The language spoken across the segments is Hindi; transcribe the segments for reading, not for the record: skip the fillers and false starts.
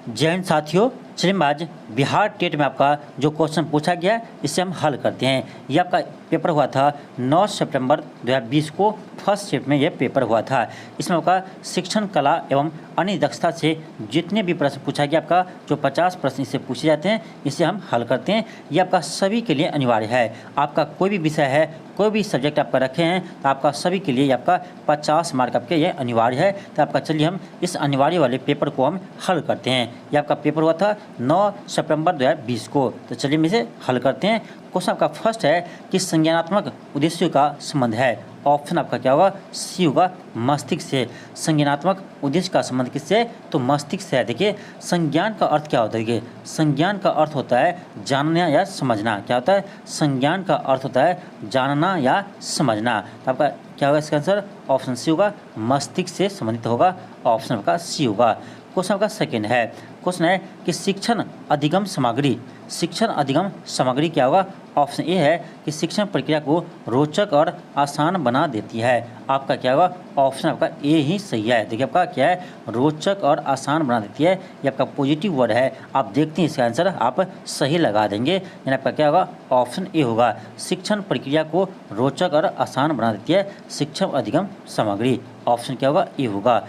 जय हिंद साथियों। चलिए आज बिहार टेट में आपका जो क्वेश्चन पूछा गया है इसे हम हल करते हैं। ये आपका पेपर हुआ था 9 सितंबर 2020 को, फर्स्ट शिफ्ट में यह पेपर हुआ था। इसमें आपका शिक्षण कला एवं अन्य दक्षता से जितने भी प्रश्न पूछा गया, आपका जो 50 प्रश्न इससे पूछे जाते हैं इसे हम हल करते हैं। ये आपका सभी के लिए अनिवार्य है। आपका कोई भी विषय है, कोई भी सब्जेक्ट आपका रखे हैं तो आपका सभी के लिए आपका 50 मार्क आपके ये अनिवार्य है। तो आपका चलिए हम इस अनिवार्य वाले पेपर को हम हल करते हैं। ये आपका पेपर हुआ था 9 सितंबर 2020 को। तो चलिए हम इसे हल करते हैं। क्वेश्चन आपका फर्स्ट है कि संज्ञानात्मक उद्देश्यों का संबंध है। ऑप्शन आपका क्या होगा? सी होगा, मस्तिष्क से। संज्ञानात्मक उद्देश्य का संबंध किससे? तो मस्तिष्क से है। देखिए संज्ञान का अर्थ क्या होता है? देखिए संज्ञान का अर्थ होता है जानना या समझना। क्या होता है? संज्ञान का अर्थ होता है जानना या समझना। तो आपका क्या होगा इसका आंसर? ऑप्शन सी होगा, मस्तिष्क से संबंधित होगा। ऑप्शन आपका सी होगा। क्वेश्चन आपका सेकेंड है। क्वेश्चन है कि शिक्षण अधिगम सामग्री। शिक्षण अधिगम सामग्री क्या होगा? ऑप्शन ए है कि शिक्षण प्रक्रिया को रोचक और आसान बना देती है। आपका क्या होगा? ऑप्शन आपका ए ही सही है। देखिए आपका क्या है? रोचक और आसान बना देती है। ये आपका पॉजिटिव वर्ड है। आप देखते हैं इसका आंसर आप सही लगा देंगे। यानी आपका क्या होगा? ऑप्शन ए होगा। शिक्षण प्रक्रिया को रोचक और आसान बना देती है शिक्षण अधिगम सामग्री। ऑप्शन क्या होगा? ए होगा।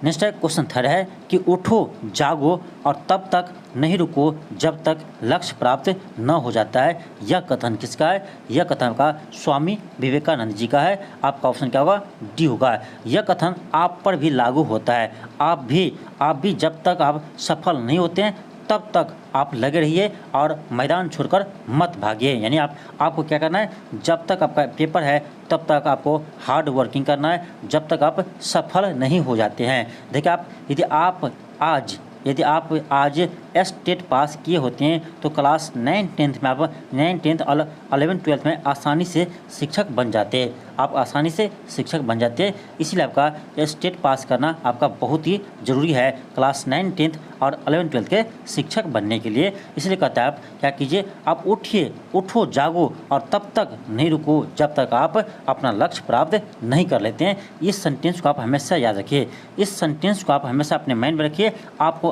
नेक्स्ट है क्वेश्चन थर्ड है कि उठो जागो और तब तक नहीं रुको जब तक लक्ष्य प्राप्त न हो जाता है। यह कथन किसका है? यह कथन का स्वामी विवेकानंद जी का है। आपका ऑप्शन क्या होगा? डी होगा। यह कथन आप पर भी लागू होता है। आप भी जब तक आप सफल नहीं होते हैं तब तक आप लगे रहिए और मैदान छोड़कर मत भागिए। यानी आपको क्या करना है? जब तक आपका पेपर है तब तक आपको हार्ड वर्किंग करना है, जब तक आप सफल नहीं हो जाते हैं। देखिए यदि आप आज टेट पास किए होते हैं तो क्लास 9 10th में आप 9 10th और 11 12th में आसानी से शिक्षक बन जाते हैं। आप आसानी से शिक्षक बन जाते हैं। इसीलिए आपका टेट पास करना आपका बहुत ही ज़रूरी है क्लास 9 10th और 11 12th के शिक्षक बनने के लिए। इसलिए कहता है आप क्या कीजिए? आप उठो जागो और तब तक नहीं रुको जब तक आप अपना लक्ष्य प्राप्त नहीं कर लेते हैं। इस सेंटेंस को आप हमेशा याद रखिए। इस सेंटेंस को आप हमेशा अपने माइंड में रखिए। आप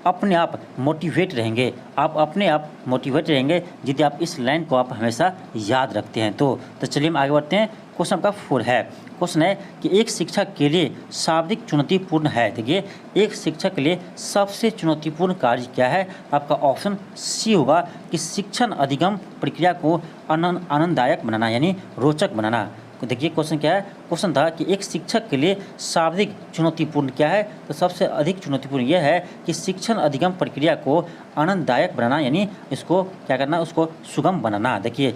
अपने आप मोटिवेट रहेंगे। आप अपने आप मोटिवेट रहेंगे यदि आप इस लाइन को आप हमेशा याद रखते हैं तो चलिए हम आगे बढ़ते हैं। क्वेश्चन आपका 4 है। क्वेश्चन है कि एक शिक्षक के लिए शाब्दिक चुनौतीपूर्ण है। देखिए एक शिक्षक के लिए सबसे चुनौतीपूर्ण कार्य क्या है? आपका ऑप्शन सी होगा कि शिक्षण अधिगम प्रक्रिया को आनंददायक बनाना यानी रोचक बनाना। देखिए क्वेश्चन क्या है? क्वेश्चन था कि एक शिक्षक के लिए शाब्दिक चुनौतीपूर्ण क्या है? तो सबसे अधिक चुनौतीपूर्ण यह है कि शिक्षण अधिगम प्रक्रिया को आनंददायक बनाना यानी इसको क्या करना? उसको सुगम बनाना। देखिए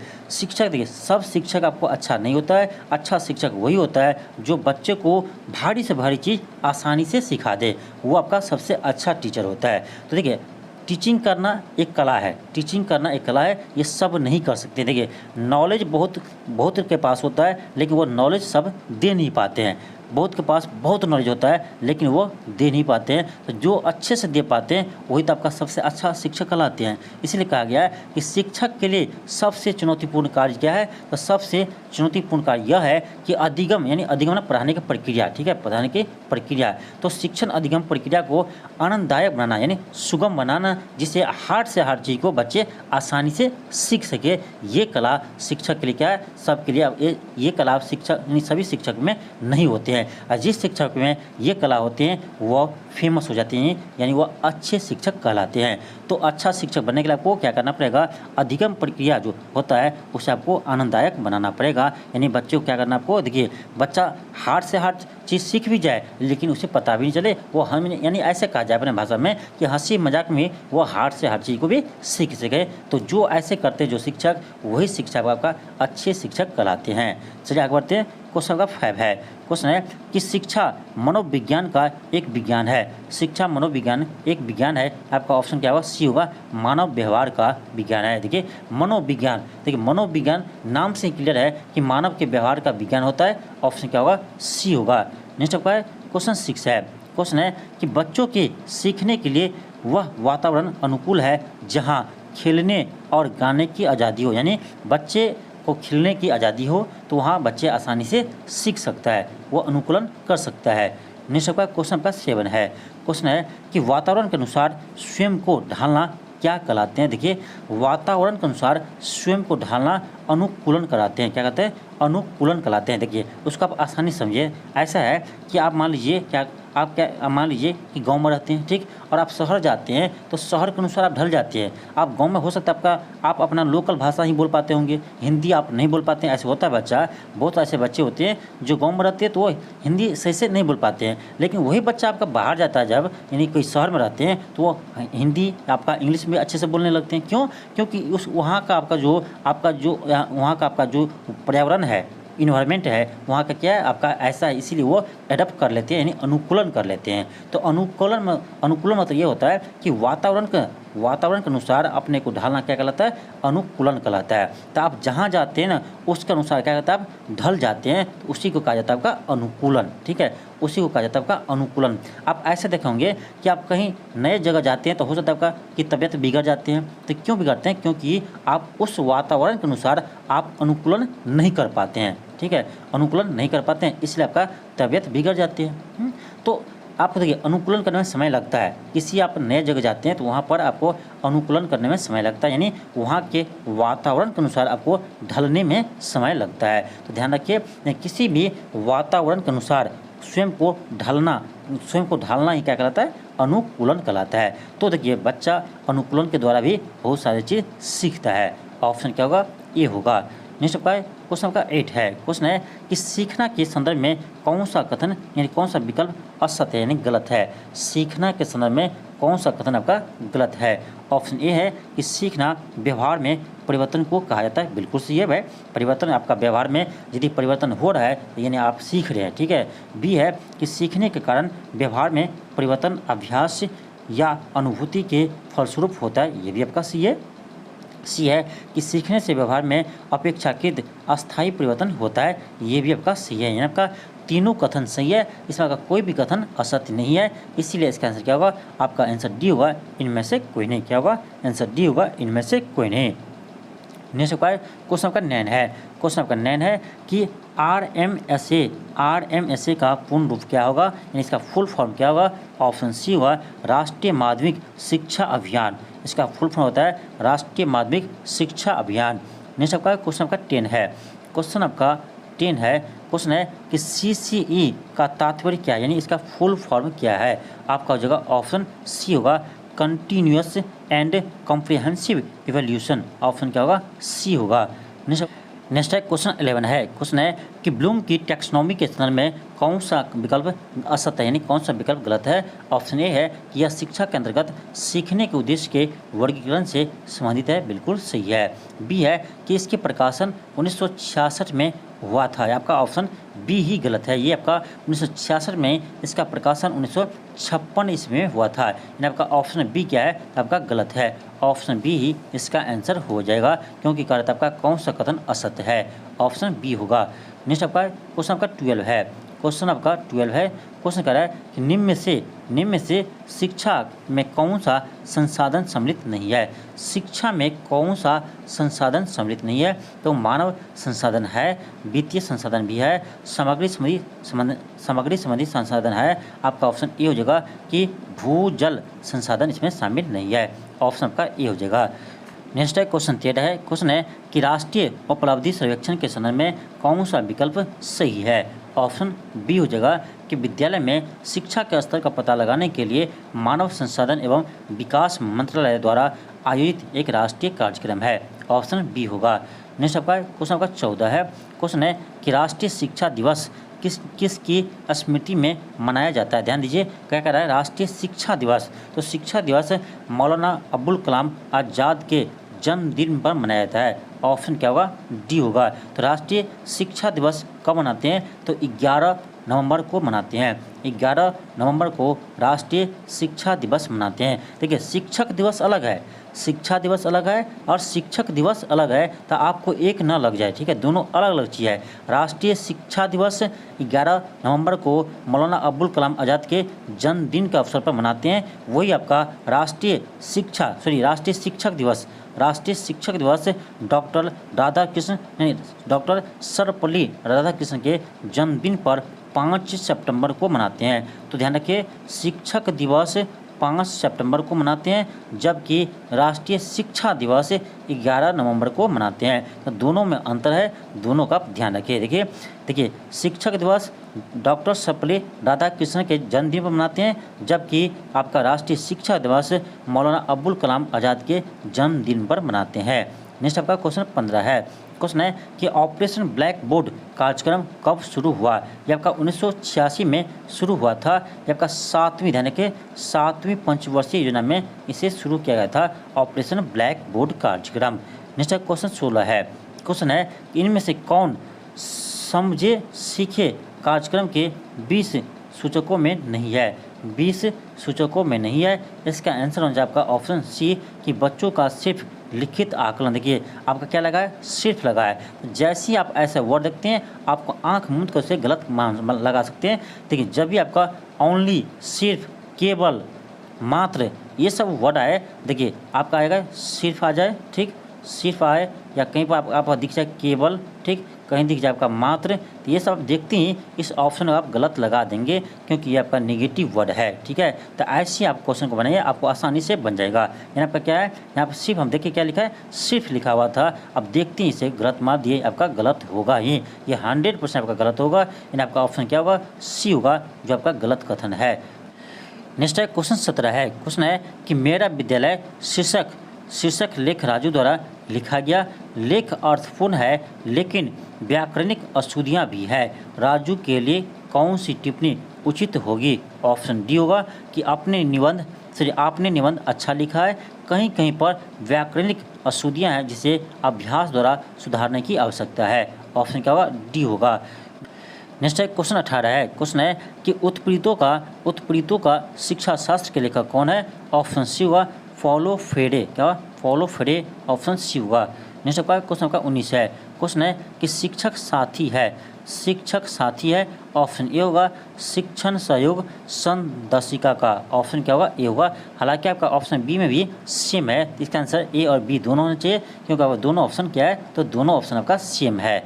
सब शिक्षक आपको अच्छा नहीं होता है। अच्छा शिक्षक वही होता है जो बच्चे को भारी से भारी चीज़ आसानी से सिखा दे। वो आपका सबसे अच्छा टीचर होता है। तो देखिए टीचिंग करना एक कला है। टीचिंग करना एक कला है। ये सब नहीं कर सकते। देखिए नॉलेज बहुत के पास होता है लेकिन वो नॉलेज सब दे नहीं पाते हैं। बहुत के पास बहुत नॉलेज होता है लेकिन वो दे नहीं पाते हैं। तो जो अच्छे से दे पाते हैं वही तो आपका सबसे अच्छा शिक्षक कहलाते हैं। इसलिए कहा गया है कि शिक्षक के लिए सबसे चुनौतीपूर्ण कार्य क्या है? तो सबसे चुनौतीपूर्ण कार्य यह है कि अधिगम यानी अधिगम पढ़ाने की प्रक्रिया। ठीक है, पढ़ाने की प्रक्रिया। तो शिक्षण अधिगम प्रक्रिया को आनंददायक बनाना यानी सुगम बनाना, जिससे हार्ड से हार्ड चीज़ को बच्चे आसानी से सीख सके। ये कला शिक्षक के लिए क्या है? सबके लिए। अब ये कला शिक्षक यानी सभी शिक्षक में नहीं होते हैं। और जिस शिक्षक में ये कला होते हैं वह फेमस हो जाते हैं यानी वह अच्छे शिक्षक कहलाते हैं। तो अच्छा शिक्षक बनने के लिए आपको क्या करना पड़ेगा? अधिगम प्रक्रिया जो होता है उसे आपको आनंददायक बनाना पड़ेगा। यानी बच्चे को क्या करना आपको? देखिए बच्चा हार्ड से हार्ड चीज़ सीख भी जाए लेकिन उसे पता भी नहीं चले। वो हम यानी ऐसे कहा जाए अपने भाषा में कि हंसी मजाक में वो हार्ड से हार्ड चीज़ को भी सीख सके। तो जो ऐसे करते हैं जो शिक्षक, वही शिक्षक आपका अच्छे शिक्षक कहलाते हैं। चलिए आगे बढ़ते हैं। क्वेश्चन का 5 है। क्वेश्चन है कि शिक्षा मनोविज्ञान का एक विज्ञान है। शिक्षा मनोविज्ञान एक विज्ञान है। आपका ऑप्शन क्या होगा? सी होगा, मानव व्यवहार का विज्ञान है। देखिए मनोविज्ञान नाम से क्लियर है कि मानव के व्यवहार का विज्ञान होता है। ऑप्शन क्या होगा? सी होगा। नेक्स्ट आपका है क्वेश्चन 6 है। क्वेश्चन है कि बच्चों के सीखने के लिए वह वातावरण अनुकूल है जहाँ खेलने और गाने की आज़ादी हो। यानी बच्चे को खेलने की आज़ादी हो तो वहाँ बच्चे आसानी से सीख सकता है, वो अनुकूलन कर सकता है। नेक्स्ट आपका क्वेश्चन आपका 7 है। क्वेश्चन है कि वातावरण के अनुसार स्वयं को ढालना क्या कहलाते हैं। देखिए, वातावरण के अनुसार स्वयं को ढालना अनुकूलन कराते हैं। क्या कहते हैं? अनुकूलन कहलाते हैं। देखिए, उसको आप आसानी समझिए। ऐसा है कि आप मान लीजिए आप मान लीजिए कि गांव में रहते हैं, ठीक, और आप शहर जाते हैं तो शहर के अनुसार आप ढल जाते हैं। आप गांव में हो सकता है आप अपना लोकल भाषा ही बोल पाते होंगे, हिंदी आप नहीं बोल पाते हैं। ऐसे होता है बच्चा, बहुत ऐसे बच्चे होते हैं जो गांव में रहते हैं तो वो हिंदी सही से नहीं बोल पाते हैं। लेकिन वही बच्चा आपका बाहर जाता है, जब यानी कोई शहर में रहते हैं तो वो हिंदी आपका इंग्लिश में अच्छे से बोलने लगते हैं। क्यों? क्योंकि उस वहाँ का वहाँ का आपका जो पर्यावरण है, इन्वायरमेंट है, वहाँ का क्या है आपका ऐसा है, इसीलिए वो एडप्ट कर लेते हैं, यानी अनुकूलन कर लेते हैं। तो अनुकूलन मतलब ये होता है कि वातावरण के अनुसार अपने को ढालना क्या कहलाता है? अनुकूलन कहलाता है। तो आप जहाँ जाते हैं ना उसके अनुसार क्या कहता है, आप ढल जाते हैं, तो उसी को कहा जाता है आपका अनुकूलन। ठीक है, उसी को कहा जाता है आपका अनुकूलन। आप ऐसे देखेंगे कि आप कहीं नए जगह जाते हैं तो हो सकता है आपका कि तबीयत बिगड़ जाते हैं। तो क्यों बिगड़ते हैं? क्योंकि आप उस वातावरण के अनुसार आप अनुकूलन नहीं कर पाते हैं। ठीक है, अनुकूलन नहीं कर पाते हैं, इसलिए आपका तबीयत बिगड़ जाती है। तो आपको देखिए, अनुकूलन करने में समय लगता है। किसी आप नए जगह जाते हैं तो वहाँ पर आपको अनुकूलन करने में समय लगता है, यानी वहाँ के वातावरण के अनुसार आपको ढलने में समय लगता है। तो ध्यान रखिए, किसी भी वातावरण के अनुसार स्वयं को ढालना ही क्या कहलाता है? अनुकूलन कहलाता है। तो देखिए, बच्चा अनुकूलन के द्वारा भी बहुत सारी चीज़ सीखता है। ऑप्शन क्या होगा? ये होगा। नेक्स्ट आपका क्वेश्चन आपका 8 है। क्वेश्चन है कि सीखना के संदर्भ में कौन सा कथन यानी कौन सा विकल्प असत्य है यानी गलत है। सीखना के संदर्भ में कौन सा कथन आपका गलत है? ऑप्शन ए है कि सीखना व्यवहार में परिवर्तन को कहा जाता है। बिल्कुल सही है भाई, परिवर्तन आपका व्यवहार में यदि परिवर्तन हो रहा है यानी आप सीख रहे हैं। ठीक है। बी है कि सीखने के कारण व्यवहार में परिवर्तन अभ्यास या अनुभूति के फलस्वरूप होता है। ये भी आपका सी है। सी है कि सीखने से व्यवहार में अपेक्षाकृत अस्थायी परिवर्तन होता है। ये भी आपका सी है। यानी आपका तीनों कथन सही है, इसमें आपका कोई भी कथन असत्य नहीं है। इसीलिए इसका आंसर क्या होगा? आपका आंसर डी होगा, इनमें से कोई नहीं। क्या होगा? आंसर डी होगा, इनमें से कोई नहीं। नेक्स्ट आपका क्वेश्चन आपका 9 है। क्वेश्चन आपका 9 है कि RMSA का पूर्ण रूप क्या होगा, यानी इसका फुल फॉर्म क्या होगा? ऑप्शन सी होगा, राष्ट्रीय माध्यमिक शिक्षा अभियान। इसका फुल फॉर्म होता है राष्ट्रीय माध्यमिक शिक्षा अभियान। नेक्स्ट आपका क्वेश्चन आपका 10 है। क्वेश्चन आपका 10 है। क्वेश्चन है कि CCE का तात्पर्य क्या है, यानी इसका फुल फॉर्म क्या है? आपका हो जाएगा ऑप्शन सी होगा, continuous and comprehensive evolution. Option क्या होगा? सी होगा। नेक्स्ट है क्वेश्चन 11 है। क्वेश्चन है कि ब्लूम की टैक्सोनॉमी के संदर्भ में कौन सा विकल्प असत्य है, यानी कौन सा विकल्प गलत है? ऑप्शन ए है कि यह शिक्षा के अंतर्गत सीखने के उद्देश्य के वर्गीकरण से संबंधित है। बिल्कुल सही है। बी है कि इसके प्रकाशन 1966 में हुआ था। आपका ऑप्शन बी ही गलत है। ये आपका 1966 में, इसका प्रकाशन 1956 ईस्वी में हुआ था। यानी आपका ऑप्शन बी क्या है? आपका गलत है। ऑप्शन बी ही इसका आंसर हो जाएगा, क्योंकि कारण आपका कौन सा कथन असत्य है? ऑप्शन बी होगा। नेक्स्ट आपका क्वेश्चन आपका 12 है। क्वेश्चन आपका 12 है। क्वेश्चन कह रहा है कि निम्न में से शिक्षा में कौन सा संसाधन सम्मिलित नहीं है? शिक्षा में कौन सा संसाधन सम्मिलित नहीं है? तो मानव संसाधन है, वित्तीय संसाधन भी है, सामग्री संबंधी संसाधन है। आपका ऑप्शन ए हो जाएगा कि भूजल संसाधन इसमें शामिल नहीं है। ऑप्शन आपका ए हो जाएगा। नेक्स्ट है क्वेश्चन 13 है। क्वेश्चन है कि राष्ट्रीय उपलब्धि सर्वेक्षण के संदर्भ में कौन सा विकल्प सही है? ऑप्शन बी हो जाएगा कि विद्यालय में शिक्षा के स्तर का पता लगाने के लिए मानव संसाधन एवं विकास मंत्रालय द्वारा आयोजित एक राष्ट्रीय कार्यक्रम है। ऑप्शन बी होगा। नेक्स्ट आपका क्वेश्चन आपका 14 है। क्वेश्चन है कि राष्ट्रीय शिक्षा दिवस किसकी स्मृति में मनाया जाता है? ध्यान दीजिए, क्या कह रहा है? राष्ट्रीय शिक्षा दिवस। तो शिक्षा दिवस मौलाना अब्दुल कलाम आज़ाद के जन्मदिन पर मनाया जाता है। ऑप्शन क्या होगा? डी होगा। तो राष्ट्रीय शिक्षा दिवस कब मनाते हैं? तो 11 नवंबर को मनाते हैं। 11 नवंबर को राष्ट्रीय शिक्षा दिवस मनाते हैं। देखिए, शिक्षक दिवस अलग है, शिक्षा दिवस अलग है और शिक्षक दिवस अलग है, तो आपको एक न लग जाए। ठीक है, दोनों अलग अलग चीज़ है। राष्ट्रीय शिक्षा दिवस 11 नवंबर को मौलाना अब्दुल कलाम आज़ाद के जन्मदिन के अवसर पर मनाते हैं। वही आपका राष्ट्रीय शिक्षक दिवस डॉक्टर सर्वपल्ली राधाकृष्णन के जन्मदिन पर 5 सितंबर को मनाते हैं। तो ध्यान रखिए, शिक्षक दिवस 5 सितंबर को मनाते हैं, जबकि राष्ट्रीय शिक्षा दिवस 11 नवंबर को मनाते हैं। तो दोनों में अंतर है, दोनों का ध्यान रखिए। देखिए शिक्षक दिवस डॉक्टर सर्वपल्ली राधाकृष्णन के जन्मदिन पर मनाते हैं, जबकि आपका राष्ट्रीय शिक्षा दिवस मौलाना अबुल कलाम आज़ाद के जन्मदिन पर मनाते हैं। नेक्स्ट आपका क्वेश्चन 15 है। क्वेश्चन है कि ऑपरेशन ब्लैक बोर्ड कार्यक्रम कब शुरू हुआ? यह आपका 1986 में शुरू हुआ था। यह आपका 7वीं ध्यान रखिए 7वीं पंचवर्षीय योजना में इसे शुरू किया गया था, ऑपरेशन ब्लैक बोर्ड कार्यक्रम। नेक्स्ट क्वेश्चन 16 है। क्वेश्चन है कि इनमें से कौन समझे सीखे कार्यक्रम के 20 सूचकों में नहीं है? 20 सूचकों में नहीं है। इसका आंसर हो जाए आपका ऑप्शन सी कि बच्चों का सिर्फ लिखित आकलन। देखिए आपका क्या लगा है? सिर्फ लगा है। जैसे ही आप ऐसे वर्ड देखते हैं आपको आंख मूंद कर उसे गलत लगा सकते हैं। देखिए जब भी आपका ओनली, सिर्फ, केवल, मात्र ये सब वर्ड आए, देखिए आपका आएगा सिर्फ आ जाए, ठीक, सिर्फ आए, या कहीं पर आपका दिख जाए केवल, ठीक, कहीं दिख जाए आपका मात्र, तो ये सब आप देखते ही इस ऑप्शन को आप गलत लगा देंगे क्योंकि ये आपका नेगेटिव वर्ड है। ठीक है, तो ऐसे आप क्वेश्चन को बनाइए, आपको आसानी से बन जाएगा। यहाँ पर क्या है? यहाँ पर सिर्फ, हम देखिए क्या लिखा है, सिर्फ लिखा हुआ था। अब देखते ही इसे गलत मार दिए, आपका गलत होगा ही, ये 100% आपका गलत होगा। यानी आपका ऑप्शन क्या होगा? सी होगा, जो आपका गलत कथन है। नेक्स्ट है क्वेश्चन 17 है। क्वेश्चन है कि मेरा विद्यालय शीर्षक लेख राजू द्वारा लिखा गया। लेख अर्थपूर्ण है लेकिन व्याकरणिक अशुद्धियाँ भी है। राजू के लिए कौन सी टिप्पणी उचित होगी? ऑप्शन डी होगा कि आपने निबंध अच्छा लिखा है, कहीं कहीं पर व्याकरणिक अशुद्धियाँ हैं जिसे अभ्यास द्वारा सुधारने की आवश्यकता है। ऑप्शन क्या होगा? डी होगा। नेक्स्ट है क्वेश्चन 18 है। क्वेश्चन है कि उत्प्रेरितों का शिक्षा शास्त्र के लेखक कौन है? ऑप्शन सी होगा फॉलो फेडे। क्या होगा? फॉलो फेडे, ऑप्शन सी होगा। नेक्स्ट आपका क्वेश्चन आपका 19 है। क्वेश्चन है कि शिक्षक साथी है, ऑप्शन ए होगा शिक्षण सहयोग संदर्शिका का। ऑप्शन क्या होगा? ए होगा। हालांकि आपका ऑप्शन बी में भी सेम है, इसका आंसर ए और बी दोनों होना चाहिए क्योंकि आपका दोनों ऑप्शन क्या है? तो दोनों ऑप्शन आपका सेम है।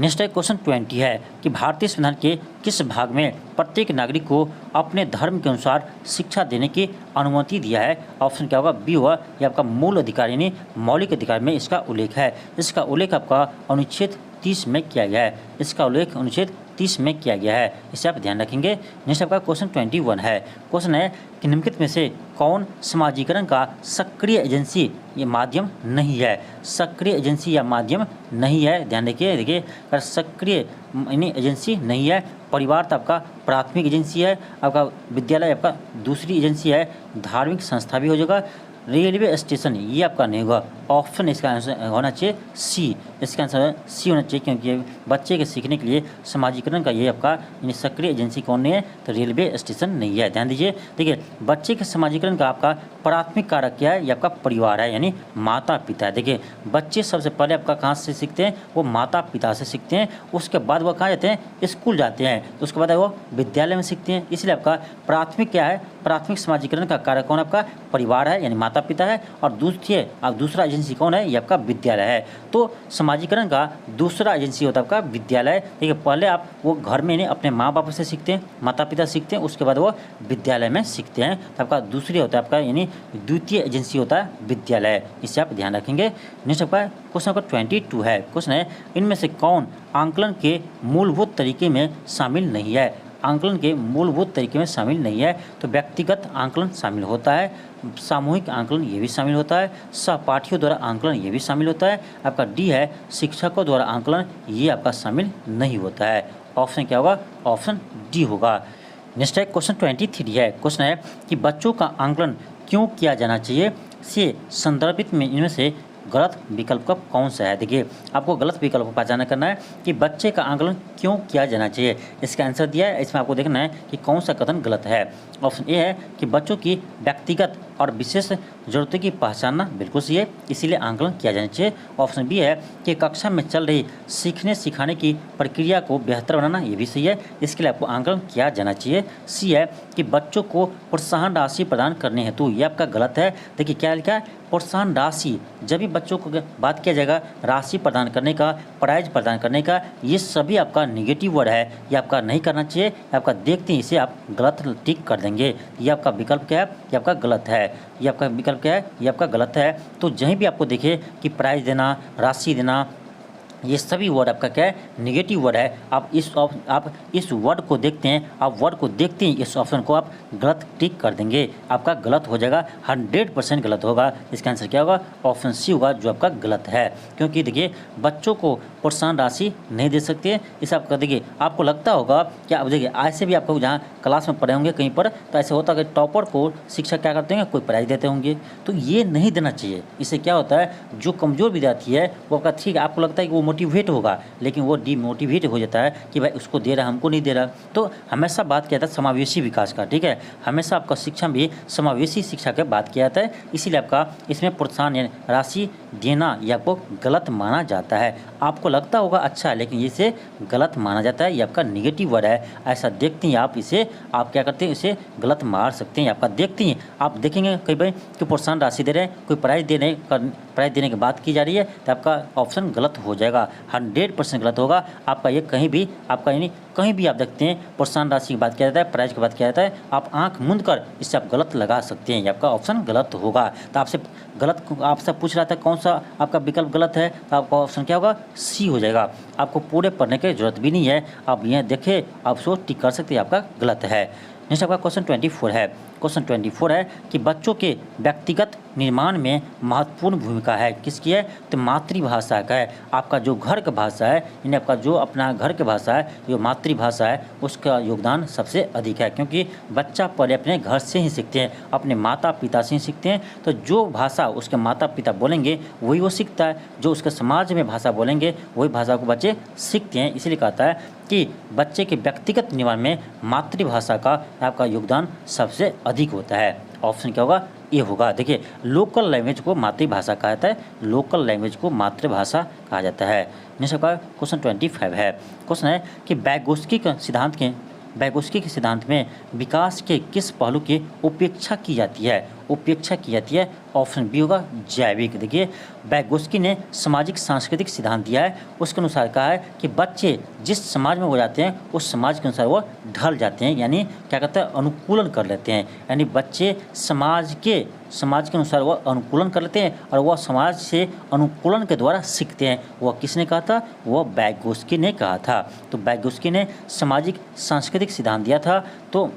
नेक्स्ट है क्वेश्चन 20 है कि भारतीय संविधान के किस भाग में प्रत्येक नागरिक को अपने धर्म के अनुसार शिक्षा देने की अनुमति दिया है? ऑप्शन क्या होगा? बी होगा। यह आपका मूल अधिकार यानी मौलिक अधिकार में इसका उल्लेख है। इसका उल्लेख आपका अनुच्छेद 30 में किया गया है। इसका उल्लेख अनुच्छेद 30 में किया गया है, इसे आप ध्यान रखेंगे। नेक्स्ट आपका क्वेश्चन 21 है। क्वेश्चन है कि निम्नलिखित में से कौन समाजीकरण का सक्रिय एजेंसी या माध्यम नहीं है? सक्रिय एजेंसी या माध्यम नहीं है, ध्यान रखिए। देखिए अगर सक्रिय यानी एजेंसी नहीं है, परिवार तो आपका प्राथमिक एजेंसी है, आपका विद्यालय आपका दूसरी एजेंसी है, धार्मिक संस्था भी हो जाएगा, रेलवे स्टेशन ये आपका नहीं होगा। ऑप्शन इसका आंसर होना चाहिए सी। इसका आंसर सी होना चाहिए क्योंकि बच्चे के सीखने के लिए समाजीकरण का ये आपका यानी सक्रिय एजेंसी कौन नहीं है? तो रेलवे स्टेशन नहीं है। ध्यान दीजिए। देखिए बच्चे के समाजीकरण का आपका प्राथमिक कारक क्या है? ये आपका परिवार है यानी माता पिता है। देखिए बच्चे सबसे पहले आपका कहाँ से सीखते हैं? वो माता पिता से सीखते हैं। उसके बाद वो कहाँ जाते हैं? स्कूल जाते हैं। उसके बाद वो विद्यालय में सीखते हैं। इसलिए आपका प्राथमिक क्या है? प्राथमिक समाजीकरण का कारक कौन? आपका परिवार है यानी माता पिता है। और दूसरा एजेंसी कौन है? ये आपका विद्यालय है। तो समाजीकरण का दूसरा एजेंसी होता है आपका विद्यालय। देखिए पहले आप वो घर में नहीं अपने माँ बाप से सीखते हैं, माता पिता सीखते हैं, उसके बाद वो विद्यालय में सीखते हैं। तो आपका दूसरी होता है आपका यानी द्वितीय एजेंसी होता है विद्यालय, इसे आप ध्यान रखेंगे। नेक्स्ट आपका क्वेश्चन आपका 22 है। क्वेश्चन है इनमें से कौन आंकलन के मूलभूत तरीके में शामिल नहीं है? आंकलन के मूलभूत तरीके में शामिल नहीं है। तो व्यक्तिगत आंकलन शामिल होता है, सामूहिक आंकलन ये भी शामिल होता है, सहपाठियों द्वारा आंकलन ये भी शामिल होता है। आपका डी है शिक्षकों द्वारा आंकलन, ये आपका शामिल नहीं होता है। ऑप्शन क्या होगा? ऑप्शन डी होगा। नेक्स्ट है क्वेश्चन 23 है। क्वेश्चन है कि बच्चों का आंकलन क्यों किया जाना चाहिए से संदर्भित में इनमें से गलत विकल्प का कौन सा है? देखिए आपको गलत विकल्प को पहचान करना है कि बच्चे का आंकलन क्यों किया जाना चाहिए। इसका आंसर दिया है, इसमें आपको देखना है कि कौन सा कथन गलत है। ऑप्शन ए है कि बच्चों की व्यक्तिगत और विशेष जरूरतों की पहचानना बिल्कुल सही है, इसीलिए आंकलन किया जाना चाहिए। ऑप्शन बी है कि कक्षा में चल रही सीखने सिखाने की प्रक्रिया को बेहतर बनाना, ये भी सही है, इसके लिए आपको आंकलन किया जाना चाहिए। सी है कि बच्चों को प्रोत्साहन राशि प्रदान करने हेतु, ये आपका गलत है। देखिए क्या लिखा है, प्रोत्साहन राशि, जब भी बच्चों को बात किया जाएगा राशि प्रदान करने का, प्राइज प्रदान करने का, ये सभी आपका निगेटिव वर्ड है, ये आपका नहीं करना चाहिए। आपका देखते हैं इसे आप गलत टिक कर देंगे। ये आपका विकल्प क्या है, ये आपका गलत है। ये आपका विकल्प क्या है, ये आपका गलत है। तो जहीं भी आपको देखे कि प्राइज देना, राशि देना, ये सभी वर्ड आपका क्या है, निगेटिव वर्ड है। आप इस वर्ड को देखते हैं, आप वर्ड को देखते हैं, इस ऑप्शन को आप गलत टिक कर देंगे, आपका गलत हो जाएगा, 100% गलत होगा। इसका आंसर क्या होगा, ऑप्शन सी होगा, जो आपका गलत है। क्योंकि देखिए बच्चों को प्रोत्साहन राशि नहीं दे सकते, इसे आप देखिए आपको लगता होगा क्या, अब देखिए ऐसे भी आपको जहाँ क्लास में पढ़े होंगे कहीं पर, तो ऐसे होता है कि टॉपर को शिक्षक क्या करते हैं, कोई प्राइज देते होंगे, तो ये नहीं देना चाहिए। इससे क्या होता है, जो कमज़ोर विद्यार्थी है वो आपका, ठीक है आपको लगता है कि वो मोटिवेट होगा, लेकिन वो डिमोटिवेट हो जाता है कि भाई उसको दे रहा है, हमको नहीं दे रहा। तो हमेशा बात किया जाता है समावेशी विकास का, ठीक है, हमेशा आपका शिक्षा भी समावेशी शिक्षा की बात किया जाता है, इसीलिए आपका इसमें प्रोत्साहन राशि देना ये आपको गलत माना जाता है। आपको लगता होगा अच्छा है, लेकिन इसे गलत माना जाता है, ये आपका निगेटिव वर्ड है। ऐसा देखते हैं आप, इसे आप क्या करते हैं, इसे गलत मार सकते हैं। आपका देखते हैं, आप देखेंगे कई बार कि प्रोत्साहन राशि दे रहे हैं, कोई प्राइज देने की बात की जा रही है, तो आपका ऑप्शन गलत हो जाएगा, 100% गलत होगा। आपका ये कहीं भी आपका यानी कहीं भी आप देखते हैं प्रोत्साहन राशि की बात किया जाता है, प्राइज की बात किया जाता है, आप आंख मूंद कर इससे आप गलत लगा सकते हैं, ये आपका ऑप्शन गलत होगा। तो आपसे पूछ रहा था कौन सा आपका विकल्प गलत है, तो आपका ऑप्शन क्या होगा, सी हो जाएगा। आपको पूरे पढ़ने की जरूरत भी नहीं है, आप ये देखें आप सोच टिक कर सकते हैं, आपका गलत है। नेक्स्ट आपका क्वेश्चन 24 है। क्वेश्चन 24 है कि बच्चों के व्यक्तिगत निर्माण में महत्वपूर्ण भूमिका है, किसकी है, तो मातृभाषा का है। आपका जो घर का भाषा है, यानी आपका जो अपना घर की भाषा है, जो मातृभाषा है, उसका योगदान सबसे अधिक है, क्योंकि बच्चा पहले अपने घर से ही सीखते हैं, अपने माता पिता से ही सीखते हैं। तो जो भाषा उसके माता पिता बोलेंगे वही वो सीखता है, जो उसके समाज में भाषा बोलेंगे वही भाषा को बच्चे सीखते हैं। इसीलिए कहता है कि बच्चे के व्यक्तिगत निर्माण में मातृभाषा का आपका योगदान सबसे अधिक होता है। ऑप्शन क्या होगा, ये होगा। देखिए लोकल लैंग्वेज को मातृभाषा कहा जाता है, लोकल लैंग्वेज को मातृभाषा कहा जाता है। नेक्स्ट आपका क्वेश्चन 25 है। क्वेश्चन है कि वैगोत्स्की के सिद्धांत में विकास के किस पहलू की उपेक्षा की जाती है, उपेक्षा की जाती है। ऑप्शन बी होगा जैविक। देखिए वैगोत्स्की ने सामाजिक सांस्कृतिक सिद्धांत दिया है, उसके अनुसार कहा है कि बच्चे जिस समाज में वो जाते हैं उस समाज के अनुसार वो ढल जाते हैं, यानी क्या कहते हैं, अनुकूलन कर लेते हैं। यानी बच्चे समाज के अनुसार वो अनुकूलन कर लेते हैं और वह समाज से अनुकूलन के द्वारा सीखते हैं। वह किसने कहा था, वो वैगोत्स्की ने कहा था। तो वैगोत्स्की ने सामाजिक सांस्कृतिक सिद्धांत दिया था, तो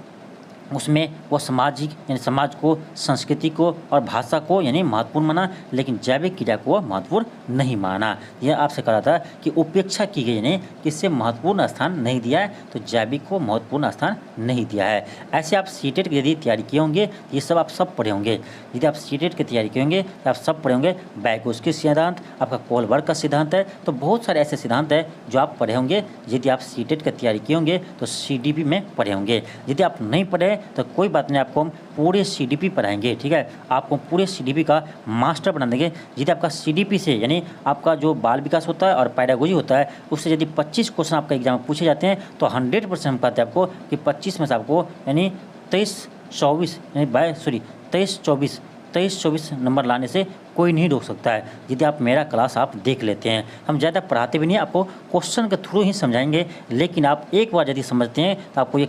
उसमें वो सामाजिक यानी समाज को, संस्कृति को और भाषा को यानी महत्वपूर्ण माना, लेकिन जैविक क्रिया को महत्वपूर्ण नहीं माना। यह आपसे कहा था कि उपेक्षा की गई, यानी किससे महत्वपूर्ण स्थान नहीं दिया है, तो जैविक को महत्वपूर्ण स्थान नहीं दिया है। ऐसे आप सीटेट की यदि तैयारी किए होंगे, ये सब आप सब पढ़े होंगे। यदि आप सीटेट की तैयारी किए होंगे तो आप सब पढ़े होंगे। वैगोत्स्की सिद्धांत, आपका कोलबर्ग का सिद्धांत है, तो बहुत सारे ऐसे सिद्धांत है जो आप पढ़े होंगे। यदि आप सीटेट की तैयारी किए होंगे तो CDP में पढ़े होंगे। यदि आप नहीं पढ़े तो कोई बात नहीं, आपको हम पूरे CDP पढ़ाएंगे, ठीक है, आपको पूरे CDP का मास्टर बना देंगे। यदि आपका CDP से यानी आपका जो बाल विकास होता है और पैडागोजी होता है, उससे यदि 25 क्वेश्चन आपका एग्जाम में पूछे जाते हैं तो 100% हम कहते हैं आपको कि 25 में से आपको यानी 23-24 नंबर लाने से कोई नहीं रोक सकता है, यदि आप मेरा क्लास आप देख लेते हैं। हम ज़्यादा पढ़ाते भी नहीं, आपको क्वेश्चन के थ्रू ही समझाएंगे, लेकिन आप एक बार यदि समझते हैं तो आपको ये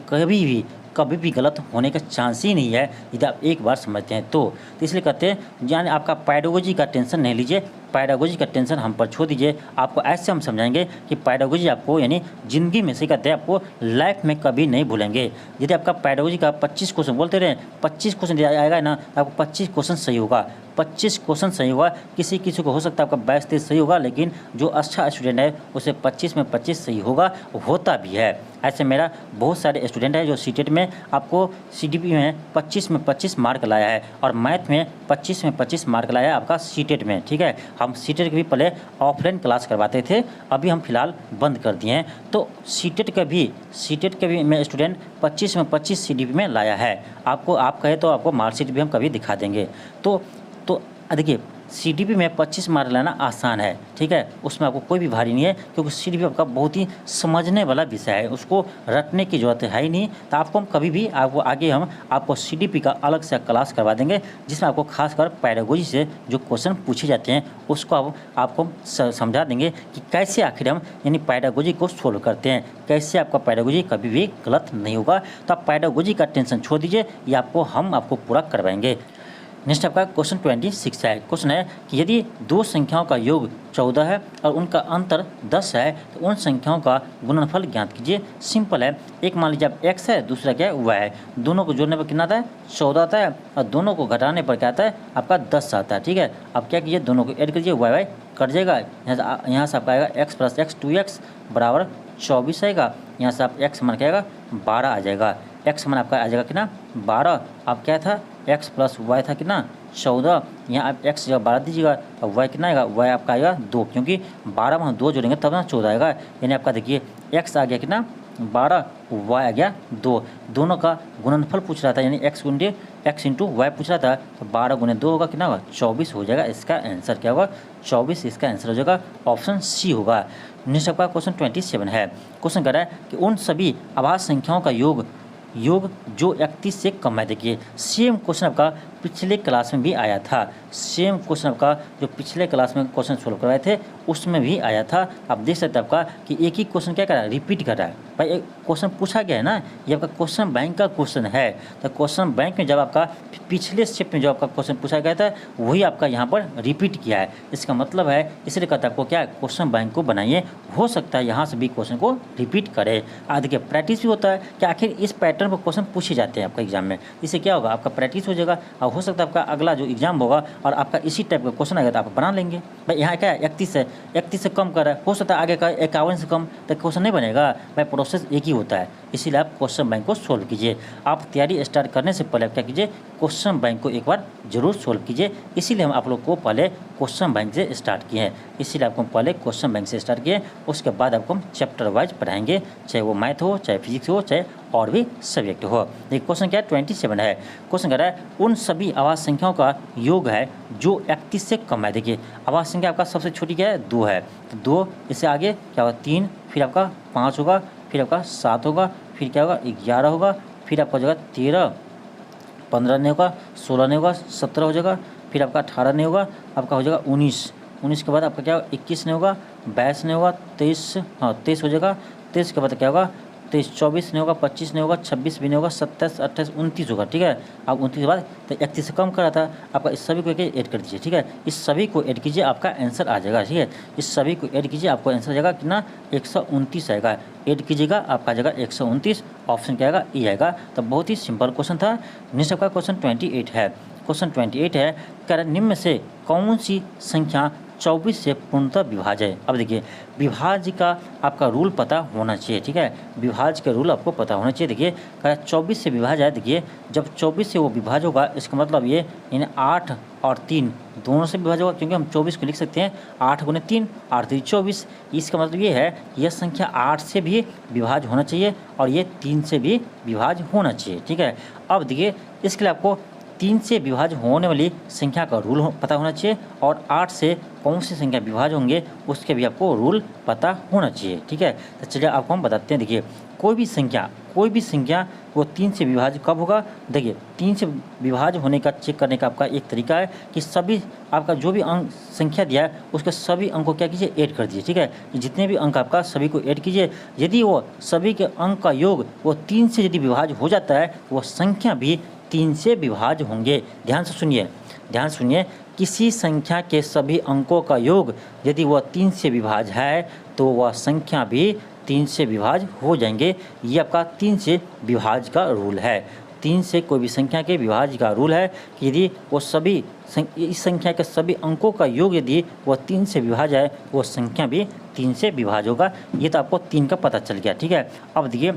कभी भी गलत होने का चांस ही नहीं है, यदि आप एक बार समझते हैं तो इसलिए कहते हैं यानी आपका पैडागोजी का टेंशन नहीं लीजिए, पैडागोजी का टेंशन हम पर छोड़ दीजिए। आपको ऐसे हम समझाएंगे कि पैडागोजी आपको यानी ज़िंदगी में से कहते हैं आपको लाइफ में कभी नहीं भूलेंगे। यदि आपका पैडागोजी का 25 क्वेश्चन बोलते रहे, 25 क्वेश्चन आएगा ना, आपको 25 क्वेश्चन सही होगा, 25 क्वेश्चन सही होगा। किसी को हो सकता है आपका 22-23 सही होगा, लेकिन जो अच्छा स्टूडेंट है उसे 25 में 25 सही होगा, होता भी है। ऐसे मेरा बहुत सारे स्टूडेंट है जो सीटेट में आपको CDP में 25 में 25 मार्क लाया है और मैथ में 25 में 25 मार्क लाया है आपका सीटेट में, ठीक है। हम सीटेट की भी पहले ऑफलाइन क्लास करवाते थे, अभी हम फिलहाल बंद कर दिए हैं। तो सीटेट के भी मैं स्टूडेंट 25 में 25 CDP में लाया है। आपको आप कहे तो आपको मार्कशीट भी हम कभी दिखा देंगे। तो देखिए CDP में 25 मार्क लाना आसान है, ठीक है, उसमें आपको कोई भी भारी नहीं है, क्योंकि CDP आपका बहुत ही समझने वाला विषय है, उसको रटने की जरूरत है ही नहीं। तो आपको हम कभी भी हम आपको CDP का अलग से क्लास करवा देंगे, जिसमें आपको खासकर पैडागोजी से जो क्वेश्चन पूछे जाते हैं उसको आपको समझा देंगे कि कैसे आखिर हम यानी पैडागोजी को सोल्व करते हैं, कैसे आपका पैडागोजी कभी भी गलत नहीं होगा। तो आप पैडागोजी का टेंशन छोड़ दीजिए, ये हम आपको पूरा करवाएंगे। नेक्स्ट आपका क्वेश्चन 26 है। क्वेश्चन है कि यदि दो संख्याओं का योग 14 है और उनका अंतर 10 है तो उन संख्याओं का गुणनफल ज्ञात कीजिए। सिंपल है, एक मान लीजिए आप x है, दूसरा क्या है y है, दोनों को जोड़ने पर कितना आता है 14 आता है और दोनों को घटाने पर क्या आता है आपका 10 आता है, ठीक है। अब क्या कीजिए, दोनों को ऐड कीजिए, y कट जाएगा, यहाँ से आपका आएगा x + x 2x बराबर 24 आएगा, यहाँ से आप x मान क्या आएगा 12 आ जाएगा, x मान आपका आ जाएगा कितना 12। अब क्या था x + y था कितना 14, यहाँ आप x जगह 12 दीजिएगा, अब y कितना आएगा, y आपका आएगा 2, क्योंकि 12 में हम 2 जोड़ेंगे तब ना 14 आएगा। यानी आपका देखिए x आ गया कितना 12, y आ गया 2, दोनों का गुणनफल पूछ रहा था, यानी x इंटू y पूछ रहा था, तो 12 × 2 होगा कितना होगा 24 हो जाएगा। इसका आंसर क्या होगा 24, इसका आंसर हो जाएगा ऑप्शन सी होगा। नेक्स्ट आपका क्वेश्चन 27 है। क्वेश्चन कह रहा है कि उन सभी अभाज्य संख्याओं का योग जो 31 से कम है। देखिए सेम क्वेश्चन आपका पिछले क्लास में भी आया था, सेम क्वेश्चन आपका जो पिछले क्लास में क्वेश्चन सोल्व करवाए थे उसमें भी आया था। आप देख सकते हैं आपका कि एक ही क्वेश्चन क्या कर रहा है, रिपीट कर रहा है। भाई एक क्वेश्चन पूछा गया है ना, ये आपका क्वेश्चन बैंक का क्वेश्चन है, तो क्वेश्चन बैंक में जब आपका पिछले स्टेप में जो आपका क्वेश्चन पूछा गया था वही आपका यहाँ पर रिपीट किया है। इसका मतलब है, इसलिए कहता है आपको क्या क्वेश्चन बैंक को बनाइए, हो सकता है यहाँ से भी क्वेश्चन को रिपीट करे। देखिए प्रैक्टिस भी होता है कि आखिर इस पैटर्न पर क्वेश्चन पूछे जाते हैं आपका एग्जाम में, इससे क्या होगा आपका प्रैक्टिस हो जाएगा और हो सकता है आपका अगला जो एग्जाम होगा और आपका इसी टाइप का क्वेश्चन आएगा तो आप बना लेंगे। भाई यहाँ क्या है 31 है, 31 से कम कर रहा है, हो सकता है आगे का 51 से कम, तो क्वेश्चन नहीं बनेगा। भाई प्रोसेस एक ही होता है, इसीलिए आप क्वेश्चन बैंक को सोल्व कीजिए। आप तैयारी स्टार्ट करने से पहले आप क्या कीजिए, क्वेश्चन बैंक को एक बार जरूर सोल्व कीजिए। इसीलिए हम आप लोग को पहले क्वेश्चन बैंक से स्टार्ट किए हैं, इसीलिए आपको पहले क्वेश्चन बैंक से स्टार्ट किए, उसके बाद आपको हम चैप्टर वाइज पढ़ाएंगे, चाहे वो मैथ हो, चाहे फिजिक्स हो, चाहे और भी सब्जेक्ट हो। देखिए क्वेश्चन क्या है 27 है। क्वेश्चन कह रहा है उन सभी अभाज्य संख्याओं का योग है जो 31 से कम है। देखिए अभाज्य संख्या आपका सबसे छोटी क्या है 2 है, तो 2 इससे आगे क्या होगा 3, फिर आपका 5 होगा, फिर आपका 7 होगा, फिर क्या होगा 11 होगा, फिर आपका हो जाएगा 13, 15 नहीं होगा, 16 नहीं होगा, 17 हो जाएगा, फिर आपका 18 नहीं होगा, आपका हो जाएगा 19 के बाद आपका क्या होगा 21 नहीं होगा, 22 नहीं होगा, 23 हो जाएगा, 23 के बाद क्या होगा 23, 24 नहीं होगा, 25 नहीं होगा, 26 भी नहीं होगा, 27, 28, 29 होगा, ठीक है। अब 29 के बाद तो 31 से कम कर रहा था, आपका इस सभी को ऐड कर दीजिए, ठीक है, इस सभी को ऐड कीजिए, आपका आंसर आ जाएगा, ठीक है, इस सभी को ऐड कीजिए, आपको आंसर आ जाएगा कितना 129 आएगा, ऐड कीजिएगा आपका आ जाएगा 129, ऑप्शन क्या आएगा ई आएगा। तो बहुत ही सिंपल क्वेश्चन था। नेक्स्ट आपका क्वेश्चन 28 है। क्वेश्चन 28 है, कह रहा निम्न में से कौन सी संख्या 24 से पूर्णतः विभाज्य है। अब देखिए विभाज्य का आपका रूल पता होना चाहिए, ठीक है, विभाज्य का रूल आपको पता होना चाहिए। देखिए 24 से विभाज्य है, देखिए जब 24 से वो विभाज्य होगा इसका मतलब ये यानी 8 और 3 दोनों से विभाज्य होगा, क्योंकि हम 24 को लिख सकते हैं 8 × 3, 8 × 24। इसका मतलब ये है यह संख्या 8 से भी विभाज्य होना चाहिए और ये 3 से भी विभाज्य होना चाहिए, ठीक है। अब देखिए इसके लिए आपको 3 से विभाज्य होने वाली संख्या का रूल पता होना चाहिए और 8 से कौन सी संख्या विभाज्य होंगे उसके भी आपको रूल पता होना चाहिए, ठीक है। तो चलिए आपको हम बताते हैं। देखिए कोई भी संख्या वो 3 से विभाज्य कब होगा। देखिए 3 से विभाज्य होने का चेक करने का आपका एक तरीका है कि सभी आपका जो भी अंक संख्या दिया है उसके सभी अंक को क्या कीजिए ऐड कर दीजिए, ठीक है। जितने भी अंक आपका सभी को ऐड कीजिए, यदि वो सभी के अंक का योग वो 3 से यदि विभाज्य हो जाता है वो संख्या भी 3 से विभाज्य होंगे। ध्यान से सुनिए, किसी संख्या के सभी अंकों का योग यदि वह 3 से विभाज्य है तो वह संख्या भी 3 से विभाज्य हो जाएंगे। ये आपका 3 से विभाज्य का रूल है। 3 से कोई भी संख्या के विभाज्य का रूल है कि यदि वो सभी इस संख्या के सभी अंकों का योग यदि वह 3 से विभाज्य है वो संख्या भी 3 से विभाज्य होगा। ये तो आपको 3 का पता चल गया, ठीक है। अब देखिए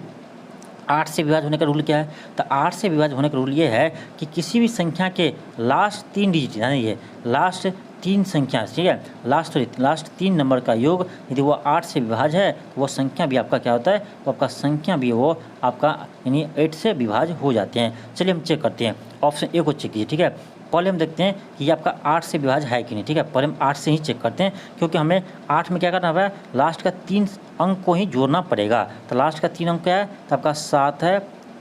8 से विभाज्य होने का रूल क्या है। तो 8 से विभाज्य होने का रूल ये है कि किसी भी संख्या के लास्ट 3 डिजिट यानी ये लास्ट तीन संख्या, ठीक है, लास्ट 3 नंबर का योग यदि वो 8 से विभाज्य है तो वो संख्या भी आपका क्या होता है, वो आपका संख्या भी वो आपका यानी 8 से विभाज्य हो जाते हैं। चलिए हम चेक करते हैं, ऑप्शन ए को चेक कीजिए, ठीक है। पहले हम देखते हैं कि ये आपका 8 से विभाज्य है कि नहीं, ठीक है। पहले हम 8 से ही चेक करते हैं, क्योंकि हमें 8 में क्या करना है, लास्ट का 3 अंक को ही जोड़ना पड़ेगा। तो लास्ट का 3 अंक क्या है, तो आपका 7 है,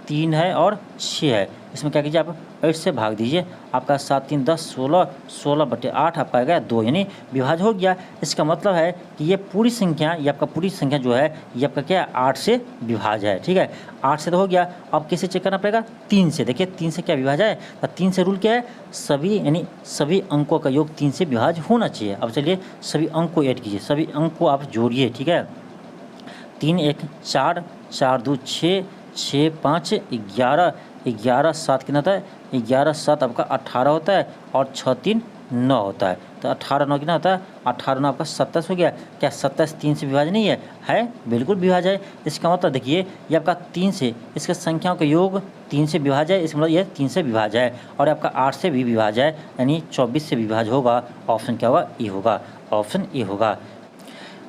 3 है और 6 है। इसमें क्या कीजिए, आप 8 से भाग दीजिए, आपका 7 3 10 16, 16/8 आपका आ गया 2, यानी विभाज्य हो गया। इसका मतलब है कि ये पूरी संख्या, ये आपका पूरी संख्या जो है ये आपका क्या है, 8 से विभाज्य है, ठीक है। 8 से तो हो गया, अब किससे चेक करना पड़ेगा, 3 से। देखिए 3 से क्या विभाज्य है, तो 3 से रूल क्या है, सभी यानी सभी अंकों का योग 3 से विभाज्य होना चाहिए। अब चलिए सभी अंक को ऐड कीजिए, सभी अंक को आप जोड़िए, ठीक है। 3 1 4, 4 2 6, 6 5 11, 11 7 कितना होता है, 11 7 आपका 18 होता है और 6 3 9 होता है। तो 18 9 कितना होता है, 18 9 आपका 27 हो गया। क्या 27 3 से विभाज्य नहीं है बिल्कुल विभाज्य है। इसका मतलब देखिए ये आपका 3 से, इसके संख्याओं का योग 3 से विभाज्य है, इसका मतलब ये 3 से विभाज्य है। और आपका 8 से भी विभाज्य है, यानी 24 से विभाज्य होगा। ऑप्शन क्या होगा, ए होगा, ऑप्शन ए होगा।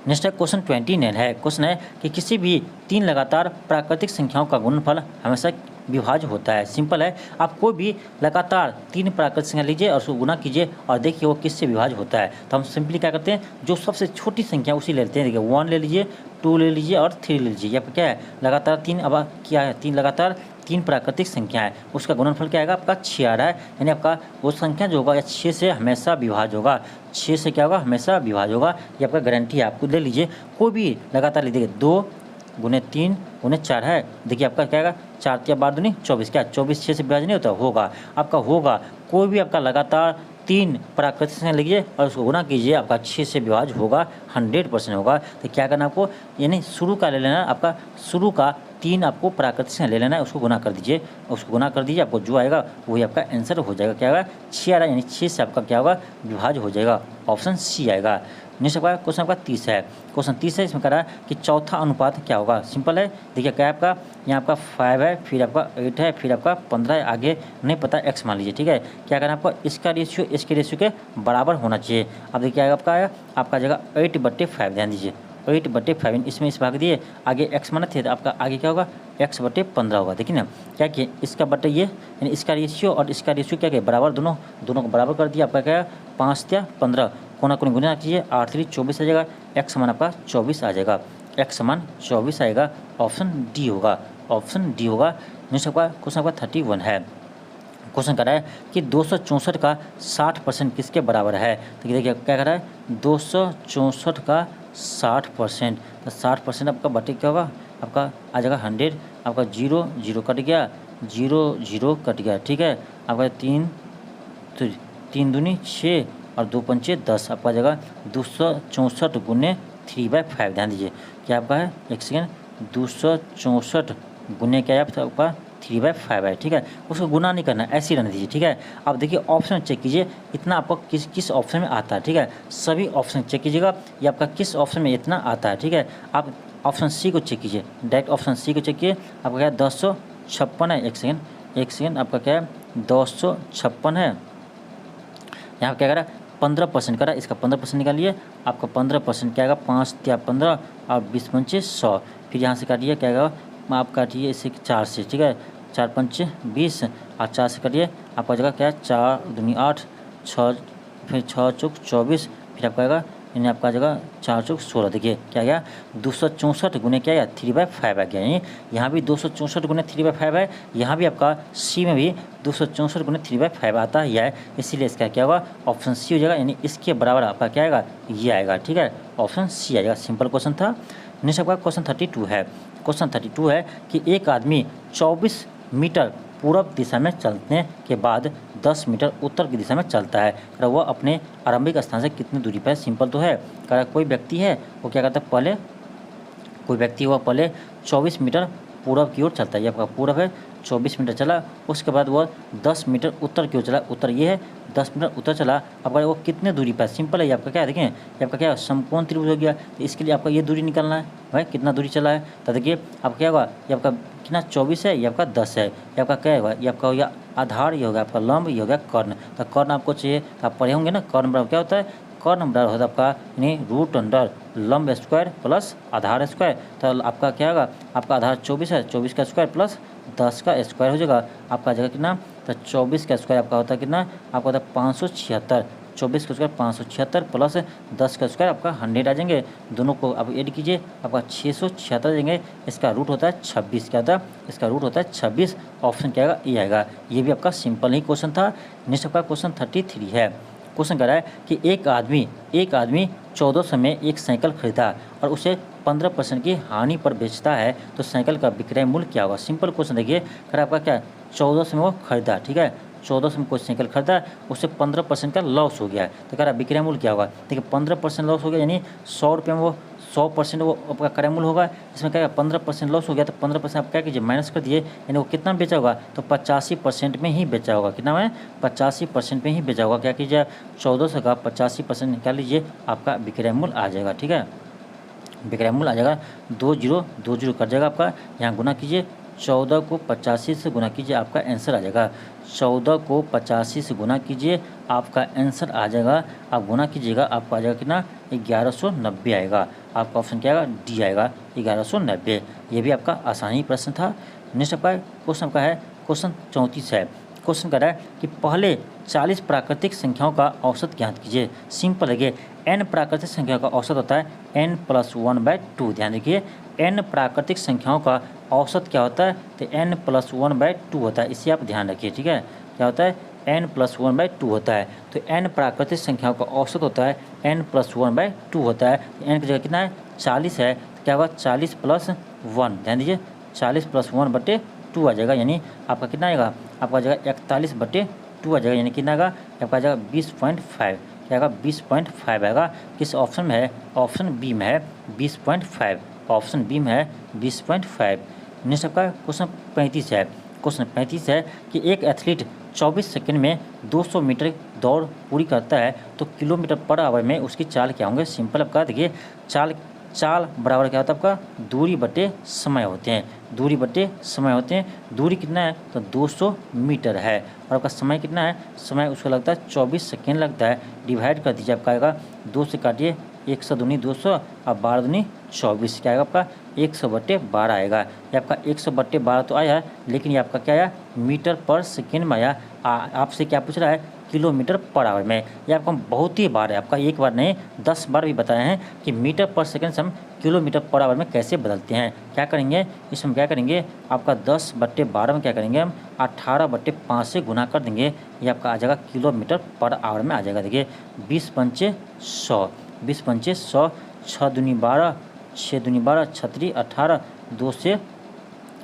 नेक्स्ट है क्वेश्चन 29 है। क्वेश्चन है कि किसी भी 3 लगातार प्राकृतिक संख्याओं का गुणनफल हमेशा विभाज्य होता है। सिंपल है, आप कोई भी लगातार 3 प्राकृतिक संख्या लीजिए और उसको गुना कीजिए और देखिए वो किससे विभाज्य होता है। तो हम सिंपली क्या करते हैं, जो सबसे छोटी संख्या उसी ले लेते हैं। देखिए 1 ले लीजिए, 2 ले लीजिए और 3 ले लीजिए। यहाँ क्या है, लगातार 3, अब क्या है, 3 लगातार 3 प्राकृतिक संख्या है, उसका गुणनफल क्या आएगा, आपका 6 आ रहा है। यानी आपका वो संख्या जो होगा या 6 से हमेशा विभाज्य होगा, 6 से क्या होगा, हमेशा विभाज्य होगा। ये आपका गारंटी है, आपको ले लीजिए। कोई भी लगातार लीजिए, 2 गुने 3 गुने 4 है, देखिए आपका क्या आएगा, 4 3 12 दूनी 24, क्या 24 6 से विभाज्य नहीं होता, होगा आपका, होगा। कोई भी आपका लगातार 3 प्राकृतिक संख्या लीजिए और उसको गुना कीजिए, आपका 6 से विभाज्य होगा, 100% होगा। तो क्या करना आपको, यानी शुरू का ले लेना, आपका शुरू का 3 आपको प्राकृतिक संख्या ले लेना है, उसको गुना कर दीजिए, उसको गुना कर दीजिए, आपको जो आएगा वही आपका आंसर हो जाएगा। क्या आएगा, 6 आ रहा है, यानी 6 से आपका क्या होगा, विभाज्य हो जाएगा, ऑप्शन सी आएगा। नेक्स्ट आपका क्वेश्चन आपका 30 है। क्वेश्चन 30 है, इसमें कह रहा है कि चौथा अनुपात क्या होगा। सिंपल है, देखिए क्या है आपका, यहाँ आपका 5 है, फिर आपका 8 है, फिर आपका 15 है, आगे नहीं पता एक्स मान लीजिए, ठीक है। क्या करना है आपको, इसका रेशियो इसके रेशियो के बराबर होना चाहिए। अब देखिए आएगा आपका, आया आपका जगह 8/5, ध्यान दीजिए 8/5, इसमें इस भाग दिए, आगे एक्स माने थे तो आपका आगे क्या होगा, x/15 होगा। देखिए ना क्या कि इसका बटे ये, यानी इसका रेशियो और इसका रेशियो क्या बराबर, दोनों को बराबर कर दिया। आपका क्या 5 या 15, कोना कोनी गुना कीजिए, 8 3 24 आ जाएगा, x समान आपका 24 आ जाएगा, x समान 24 आएगा, ऑप्शन डी होगा, ऑप्शन डी होगा। नेक्स्ट आपका क्वेश्चन आपका 31 है। क्वेश्चन कर रहा है कि 264 का 60% किसके बराबर है। तो देखिए क्या कर रहा है, 264 का 60%, तो 60% आपका बटे क्या होगा, आपका आ जाएगा 100, आपका 0 0 कट गया, 0 0 कट गया, ठीक है। आपका 3 दूनी 6 और 2 पंचे 10, आपका जगह 264 गुने 3/5, ध्यान दीजिए क्या आपका है, एक सेकेंड, 264 गुने क्या है आपका 3/5 है, ठीक है। उसको गुना नहीं करना, ऐसे ही रहने दीजिए, ठीक है। अब देखिए ऑप्शन चेक कीजिए, इतना आपको किस ऑप्शन में आता है, ठीक है। सभी ऑप्शन चेक कीजिएगा, ये आपका किस ऑप्शन में इतना आता है, ठीक है। आप ऑप्शन सी को चेक कीजिए, डायरेक्ट ऑप्शन सी को चेक कीजिए, आपका क्या है 256 है, एक सेकेंड, आपका क्या है 256 है। यहाँ क्या करा 15% करा, इसका 15% निकालिए, आपका 15% क्या आएगा, 5 या 15 और 20 पंचे 100, फिर यहाँ से काटिए क्या आएगा, आप काटिए इसे 4 से, ठीक है, 4 पंचे 20 और 4 से काटिए, आपका जगह क्या है 4 दूनी 8, 6 फिर 6 चौक 24, फिर आपका आएगा, यानी आपका जगह 4 चौक 16। देखिए क्या गया 264 गुने क्या गया 3/5 आ गया, यानी यहाँ भी 264 गुने 3/5 है, यहाँ भी आपका सी में भी 264 गुने 3/5 आता ही है, इसीलिए इसका क्या होगा, ऑप्शन सी हो जाएगा, यानी इसके बराबर आपका क्या आएगा, ये आएगा, ठीक है, ऑप्शन सी आएगा। सिंपल क्वेश्चन था। नेक्स्ट आपका क्वेश्चन 32 है। क्वेश्चन 32 है कि एक आदमी 24 मीटर पूर्व दिशा में चलने के बाद 10 मीटर उत्तर की दिशा में चलता है, वह अपने आरंभिक स्थान से कितनी दूरी पर है। सिंपल तो है, कोई व्यक्ति है वो क्या करता है, पहले कोई व्यक्ति वह पहले 24 मीटर पूर्व की ओर चलता है, ये आपका पूर्व है, 24 मीटर चला, उसके बाद वह 10 मीटर उत्तर की ओर चला, उत्तर ये है, 10 मीटर उत्तर चला, आपका वो कितने दूरी पर। सिंपल है, ये आपका क्या है, देखें ये आपका क्या समकोण त्रिभुज हो गया, तो इसके लिए आपका ये दूरी निकालना है भाई, कितना दूरी चला है। तो देखिए आपका क्या होगा, ये आपका कितना 24 है, ये आपका 10 है, ये आपका क्या होगा, ये आपका हो गया आधार, ये हो गया आपका लंब, ये हो गया कर्ण। तो कर्ण आपको चाहिए तो आप पढ़े होंगे ना, कर्ण बराबर क्या होता है, कर्ण बराबर होता है आपका यानी रूट अंडर लंब स्क्वायर प्लस आधार स्क्वायर। तो आपका क्या होगा, आपका आधार 24 है, 24 का स्क्वायर प्लस 10 का स्क्वायर हो जाएगा, आपका जगह कितना, तो 24 का स्क्वायर आपका होता है कितना, आपका होता है 576, 24 का स्क्वायर 576 प्लस 10 का स्क्वायर आपका 100 आ जाएंगे, दोनों को आप ऐड कीजिए आपका 676 आ जाएंगे। इसका रूट होता है 26, क्या होता है, इसका रूट होता है 26। ऑप्शन क्या आएगा, ये आएगा। ये भी आपका सिंपल ही क्वेश्चन था। नेक्स्ट आपका क्वेश्चन 33 है। क्वेश्चन कह रहा है कि एक आदमी 1400 में एक साइकिल खरीदा और उसे 15% की हानि पर बेचता है, तो साइकिल का विक्रय मूल्य क्या होगा। सिंपल क्वेश्चन देखिए, कह रहा है आपका क्या, 1400 में वो खरीदा, ठीक है, 1400 में कोई साइकिल खरीदा, उससे 15% का लॉस हो गया है, तो कह रहा है विक्रय मूल्य क्या होगा। देखिए 15% लॉस हो गया, यानी 100 रुपये में वो 100% वो आपका क्रय मूल्य होगा। इसमें क्या 15% लॉस हो गया, तो 15% आप क्या कीजिए माइनस कर दिए, यानी वो कितना बेचा होगा, तो 85% में ही बेचा होगा। कितना में, 85% में ही बेचा होगा। क्या कीजिए 1400 का 85% निकाल लीजिए, आपका विक्रय मूल्य आ जाएगा, ठीक है, विक्रय मूल्य आ जाएगा 2020 कर जाएगा आपका। यहाँ गुना कीजिए, 14 को 85 से गुना कीजिए, आपका आंसर आ जाएगा। 14 को 85 से गुना कीजिए, आपका आंसर आ जाएगा। आप गुना कीजिएगा, आपको आ जाएगा कितना, 1190 आएगा। आपका ऑप्शन क्या आएगा, डी आएगा, 1190। ये भी आपका आसानी प्रश्न था। नेक्स्ट आपका क्वेश्चन आपका है क्वेश्चन 34 है। क्वेश्चन कर रहा है कि पहले 40 प्राकृतिक संख्याओं का औसत ज्ञात कीजिए। सिंपल है, n प्राकृतिक संख्याओं का औसत होता है n+1/2। ध्यान देखिए, n प्राकृतिक संख्याओं का औसत क्या होता है, तो n+1/2 होता है। इसे आप ध्यान रखिए, ठीक है, क्या होता है, n+1/2 होता है। तो n प्राकृतिक संख्याओं का औसत होता है n+1/2 होता है। n की जगह कितना है, 40 है, तो क्या होगा 40 + 1। ध्यान दीजिए, 40 + 1/2 आ जाएगा, यानी आपका कितना आएगा, आपका आ जाएगा 41/2 आ जाएगा, यानी कितना आएगा, आपका आ जाएगा 20.5। क्या आएगा, 20.5 आएगा। किस ऑप्शन में है, ऑप्शन बी में है 20.5, ऑप्शन बी में है 20.5। नेक्स्ट आपका क्वेश्चन 35 है। क्वेश्चन 35 है कि एक एथलीट 24 सेकंड में 200 मीटर दौड़ पूरी करता है, तो किलोमीटर पर आवर में उसकी चाल क्या होंगे। सिंपल आपका देखिए, चाल बराबर क्या होता है, आपका दूरी बटे समय होते हैं, दूरी बटे समय होते हैं। दूरी कितना है, तो 200 मीटर है, और आपका समय कितना है, समय उसको लगता है 24 सेकेंड लगता है। डिवाइड कर दीजिए, आपका आएगा 2 से काटिए, 100 दूनी 200 और 12 दूनी 24, क्या आएगा आपका 100/12 आएगा। ये आपका 100/12 तो आया, लेकिन ये आपका क्या आया, मीटर पर सेकेंड में आया। आपसे क्या पूछ रहा है, किलोमीटर पर आवर में। ये आपको बहुत ही बार है, आपका एक बार नहीं 10 बार भी बताए हैं कि मीटर पर सेकंड से हम किलोमीटर पर आवर में कैसे बदलते हैं। क्या करेंगे, इसमें क्या करेंगे, आपका 10/12 में क्या करेंगे, हम 18/5 से गुना कर देंगे, ये आपका आ जाएगा किलोमीटर पर आवर में आ जाएगा। देखिए 20 पंचे 100, 20 पंचे 100, 6 दूनी 12, 6 दूनी 12, 6 18, 2 से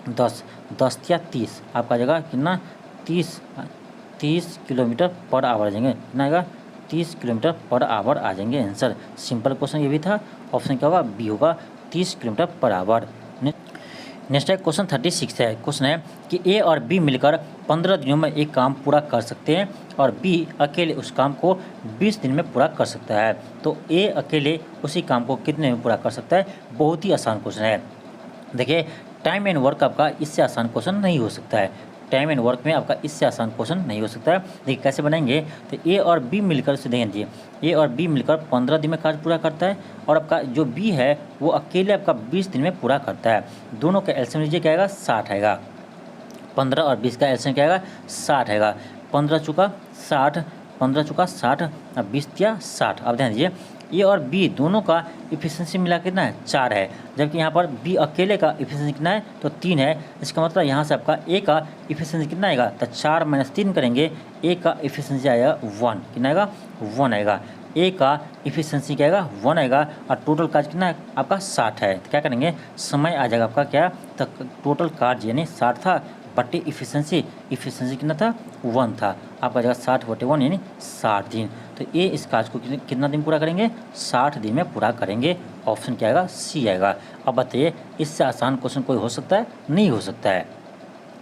10, 10 या 30, आपका आ जाएगा कितना, 30 किलोमीटर पर आवर आ जाएंगे। कितना आएगा, 30 किलोमीटर पर आवर आ जाएंगे आंसर। सिंपल क्वेश्चन ये भी था, ऑप्शन क्या होगा, बी होगा, 30 किलोमीटर पर आवर। नेक्स्ट है क्वेश्चन 36 है। क्वेश्चन है कि ए और बी मिलकर 15 दिनों में एक काम पूरा कर सकते हैं और बी अकेले उस काम को 20 दिन में पूरा कर सकता है। तो ए अकेले उसी काम को कितने में पूरा कर सकता है। बहुत ही आसान क्वेश्चन है। देखिए टाइम एंड वर्क आपका इससे आसान क्वेश्चन नहीं हो सकता है, टाइम एंड वर्क में आपका इससे आसान क्वेश्चन नहीं हो सकता है। देखिए कैसे बनाएंगे, तो ए और बी मिलकर से देंगे, ए और बी मिलकर 15 दिन में कार्य पूरा करता है और आपका जो बी है वो अकेले आपका 20 दिन में पूरा करता है। दोनों का एलसीएम लीजिए, क्या आएगा 60 आएगा। 15 और 20 का एलसीएम क्या आएगा 60 आएगा। 15 चुका 60, 15 चुका 60 और 20 या 60। अब ध्यान दीजिए ए और बी दोनों का इफिशिएंसी मिला कितना है 4 है, जबकि यहाँ पर बी अकेले का इफिशिएंसी कितना है तो 3 है। इसका मतलब यहाँ से आपका ए का इफिशिएंसी कितना आएगा, तो 4 - 3 करेंगे, ए का इफिशिएंसी आएगा 1, कितना आएगा 1 आएगा। ए का इफिशिएंसी क्या आएगा 1 आएगा और टोटल कार्य कितना है आपका 60 है। तो क्या करेंगे, समय आ जाएगा आपका क्या, तो टोटल कार्य यानी 60 था बटे इफिशिएंसी कितना था 1 था, आपका जगह 60/1 यानी 60 दिन। तो ये इस कार्य को कितना दिन पूरा करेंगे 60 दिन में पूरा करेंगे। ऑप्शन क्या आएगा सी आएगा। अब बताइए इससे आसान क्वेश्चन कोई हो सकता है, नहीं हो सकता है।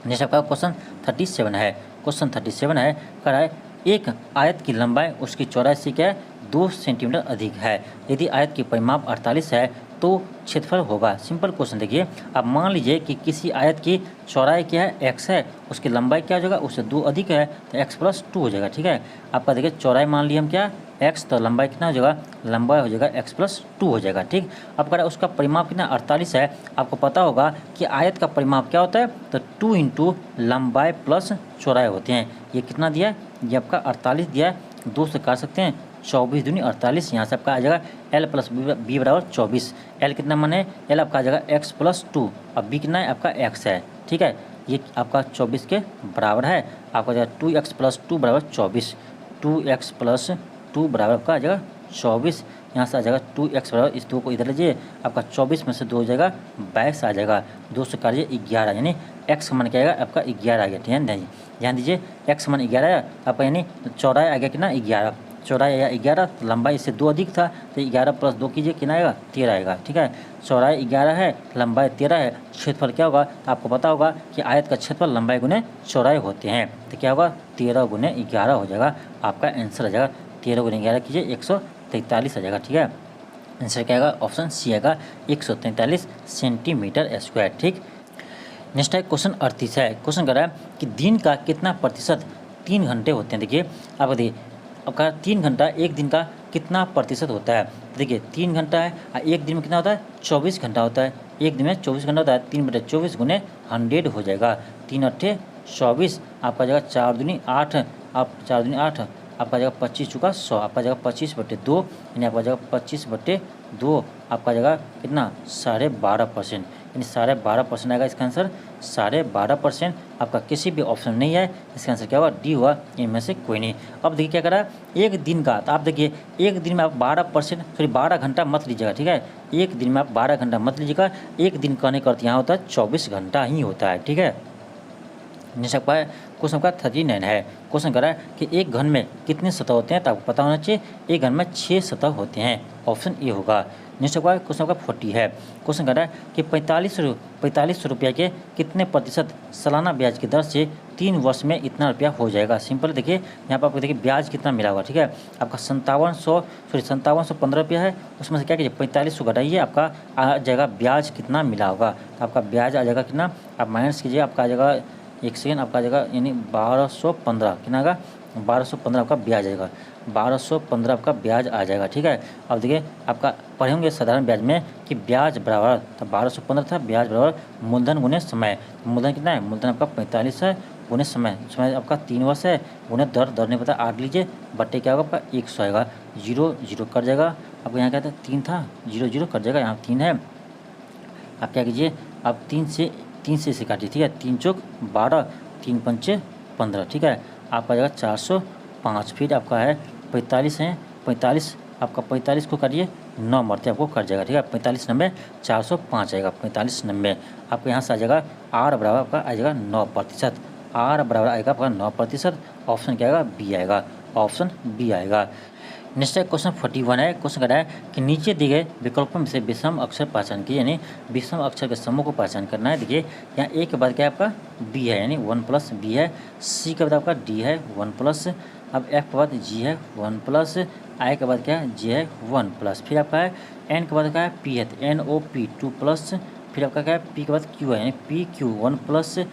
नेक्स्ट आपका क्वेश्चन 37 है। क्वेश्चन 37 है, कह रहा है एक आयत की लंबाई उसकी चौड़ाई से क्या है 2 सेंटीमीटर अधिक है। यदि आयत की परिमाप 48 है तो क्षेत्रफल होगा। सिंपल क्वेश्चन देखिए, अब मान लीजिए कि किसी आयत की चौड़ाई क्या है, x है, उसकी लंबाई क्या हो जाएगा, उससे 2 अधिक है तो x+2 हो जाएगा। ठीक है, आपका देखिए चौड़ाई मान ली हम क्या x, तो लंबाई कितना हो जाएगा, लंबाई हो जाएगा x+2 हो जाएगा। ठीक, अब कह रहा है उसका परिमाप कितना 48 है। आपको पता होगा कि आयत का परिमाप क्या होता है, तो 2 इंटू लंबाई प्लस चौड़ाई होते हैं। ये कितना दिया है, ये आपका 48 दिया है, 2 से काट सकते हैं, 24 दूनी 48। यहाँ से आपका आ जाएगा l प्लस बी बराबर 24। l कितना मान है, l आपका आ जाएगा x+2 और b कितना है आपका x है। ठीक है, ये आपका 24 के बराबर है। आपका आ जाएगा 2x+2 बराबर 24, 2x+2 बराबर आपका आ जाएगा 24। यहाँ से आ जाएगा 2x बराबर, इस 2 को इधर लीजिए, आपका 24 में से 2 हो जाएगा 22 आ जाएगा, 2 से काटिए 11, यानी x का मान क्या आएगा आपका 11 आ गया। ध्यान दीजिए x का मान 11 आया आपका, यानी चौड़ाई आ गया कितना 11, चौड़ाई आया 11, लंबाई इससे 2 अधिक था तो 11 + 2 कीजिए कितना आएगा 13 आएगा। ठीक है, चौड़ाई 11 है, लंबाई 13 है, क्षेत्रफल क्या होगा, तो आपको पता होगा कि आयत का क्षेत्रफल लंबाई गुने चौड़ाई होते हैं, तो क्या होगा 13 × 11 हो जाएगा। आपका आंसर आ जाएगा 13 × 11 कीजिए 143 आ जाएगा। ठीक है, आंसर क्या आएगा, ऑप्शन सी आएगा 143 सेंटीमीटर स्क्वायर। ठीक, नेक्स्ट है क्वेश्चन 38 है। क्वेश्चन कर रहा है कि दिन का कितना प्रतिशत 3 घंटे होते हैं। देखिए आप देखिए, आपका 3 घंटा एक दिन का कितना प्रतिशत होता है। देखिए 3 घंटा है और एक दिन में कितना होता है, 24 घंटा होता है। एक दिन में 24 घंटा होता है, 3/24 × 100 हो जाएगा, 3 × 8 = 24, आपका जगह 4 दूनी 8, आप 4 दूनी 8, आपका जगह 25 चुका 100, आपका जगह 25/2, यानी आपका जगह 25/2, आपका जगह कितना 12.5%, यानी 12.5% आएगा इसका आंसर, 12.5%। आपका किसी भी ऑप्शन नहीं है, इसका आंसर क्या हुआ, डी हुआ, इनमें से कोई नहीं। अब देखिए क्या करा एक दिन का, तो आप देखिए एक दिन में आप 12%, सॉरी 12 घंटा मत लीजिएगा। ठीक है, एक दिन में आप 12 घंटा मत लीजिएगा, एक दिन कहने का अर्थ यहाँ होता है 24 घंटा ही होता है। ठीक है, नेक्स्ट आपका क्वेश्चन का 39 है। क्वेश्चन कर रहा है कि एक घन में कितने सतह होते हैं, तो आपको पता होना चाहिए एक घन में 6 सतह होते हैं, ऑप्शन ए होगा। नेक्स्ट आपका क्वेश्चन का 40 है। क्वेश्चन कर रहा है कि 4500 रुपये के कितने प्रतिशत सालाना ब्याज की दर से 3 वर्ष में इतना रुपया हो जाएगा। सिंपल देखिए यहाँ पर आपको देखिए ब्याज कितना मिला हुआ। ठीक है, आपका 5715 रुपया है, उसमें से क्या कीजिए 4500 घटाइए, आपका आ जाएगा ब्याज कितना मिला होगा। तो आपका ब्याज आ जाएगा कितना, आप माइनस कीजिए, आपका आ जाएगा एक सेकेंड, आपका जगह यानी 1215 कितना आएगा, 1215 आपका ब्याज आएगा, 1215 आपका ब्याज आ जाएगा। ठीक है, अब देखिए आपका पढ़े होंगे साधारण ब्याज में कि ब्याज बराबर, तो 1215 था, ब्याज बराबर मूलधन गुने समय। मूलधन कितना है, मूलधन आपका 45 है गुने समय, समय आपका 3 वर्ष है, गुने दर नहीं पता 8 लीजिए, बट्टे क्या होगा आपका 100 आएगा, 0 0 कट जाएगा। आपको यहाँ क्या था 3 था, 0 0 कट जाएगा, यहाँ 3 है। आप क्या कीजिए, आप 3 से इसे काटिए। ठीक है, 3 चौक 12, 3 पंचे 15। ठीक है, आपका जगह 405, फिर आपका है 45 है, 45 आपका 45 को काटिए 9 मरते आपको कट जाएगा। ठीक है, 45 90 405 आएगा, 45 90 आपको यहाँ से आ जाएगा आर बराबर आपका आ जाएगा 9%, आर बराबर आएगा आपका 9%। ऑप्शन क्या आएगा, बी आएगा, ऑप्शन बी आएगा। नेक्स्ट है क्वेश्चन 41 है। क्वेश्चन कह रहा है कि नीचे दिए गए विकल्पों में से विषम अक्षर पहचान कीजिए, यानी विषम अक्षर के समूह को पहचान करना है। देखिए यहाँ ए के बाद क्या है आपका बी है, यानी 1+b है, सी के बाद आपका डी है 1+, अब एफ के बाद जी है 1+, आई के बाद क्या है जे है 1+, फिर आपका है एन के बाद क्या है पी है, NOP 2+, फिर आपका क्या है पी के बाद क्यू है, यानी PQ 1+,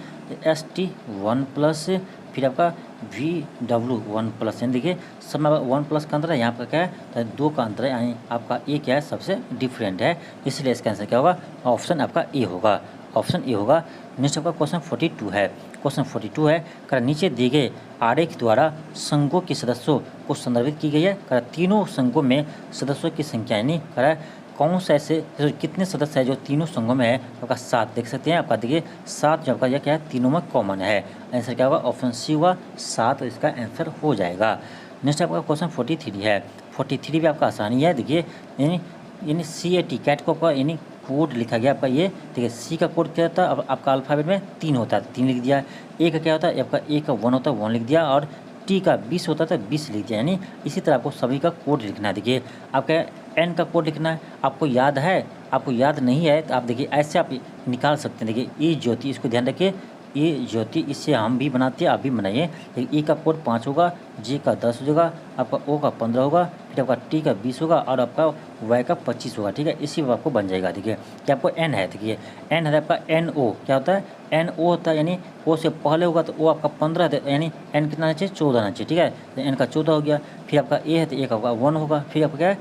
ST 1+, फिर आपका VW 1+, यानी देखिए सब में 1+ का अंतर है, यहाँ पर क्या है तो 2 का अंतर है, यानी आपका ए क्या है सबसे डिफरेंट है, इसलिए इसका आंसर क्या होगा, ऑप्शन आपका ए होगा, ऑप्शन ए होगा। नेक्स्ट आपका क्वेश्चन 42 है। क्वेश्चन 42 है, कर नीचे दिए गए आरेख द्वारा संघों के सदस्यों को संदर्भित की गई है। कर तीनों संघों में सदस्यों की संख्या, यानी कर कौन सा ऐसे कितने सदस्य है जो तीनों संघों में है, आपका 7 देख सकते हैं। आपका देखिए 7 जो आपका यह क्या है तीनों में कॉमन है, आंसर क्या होगा, ऑप्शन सी हुआ 7, इसका आंसर हो जाएगा। नेक्स्ट आपका क्वेश्चन 43 है। 43 भी आपका आसानी है, देखिए यानी CAT कैट को आपका यानी कोड लिखा गया आपका ये, देखिए सी का कोड क्या होता है, अब आपका अल्फ़ाबेट में 3 होता है 3 लिख दिया, ए का क्या होता है आपका ए का 1 होता है 1 लिख दिया, और टी का 20 होता है 20 लिख दिया, यानी इसी तरह आपको सभी का कोड लिखना है। देखिए आपका एन का कोड लिखना है, आपको याद है, आपको याद नहीं है तो आप देखिए ऐसे आप निकाल सकते हैं। देखिए ई ज्योति, इसको ध्यान रखिए, ये ज्योति इससे हम भी बनाते हैं, आप भी बनाइए। ई का कोड 5 होगा, जे का 10 हो जाएगा, आपका ओ का 15 होगा, फिर आपका टी का 20 होगा और आपका वाई का 25 होगा। ठीक है, इसी में आपको बन जाएगा। देखिए कि आपको एन है, देखिए एन है आपका एन ओ, क्या होता है एन ओ होता है, यानी ओ से पहले होगा तो ओ आपका 15 है, यानी एन कितना आना चाहिए 14 आना चाहिए। ठीक है, तो एन का 14 हो गया। फिर आपका ए है तो ए का होगा 1 होगा। फिर आपका क्या है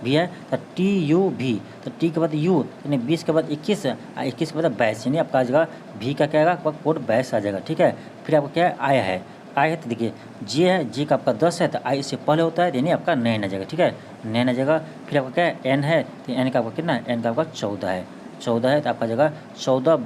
भी है तो टी यू भी, तो टी के बाद यू यानी 20 के बाद 21, 21 के बाद 22, यानी आपका आ जाएगा भी का क्या आएगा आपका कोड 22 आ जाएगा। ठीक है, फिर आपका क्या है आई है तो देखिए जे है, जे का आपका 10 है तो आई इससे पहले होता है, यानी आपका 9 आ जाएगा। ठीक है, 9 आ जाएगा। फिर आपका क्या है एन है तो एन का आपका कितना है, एन का आपका 14 है, 14 है तो आपका जगह 14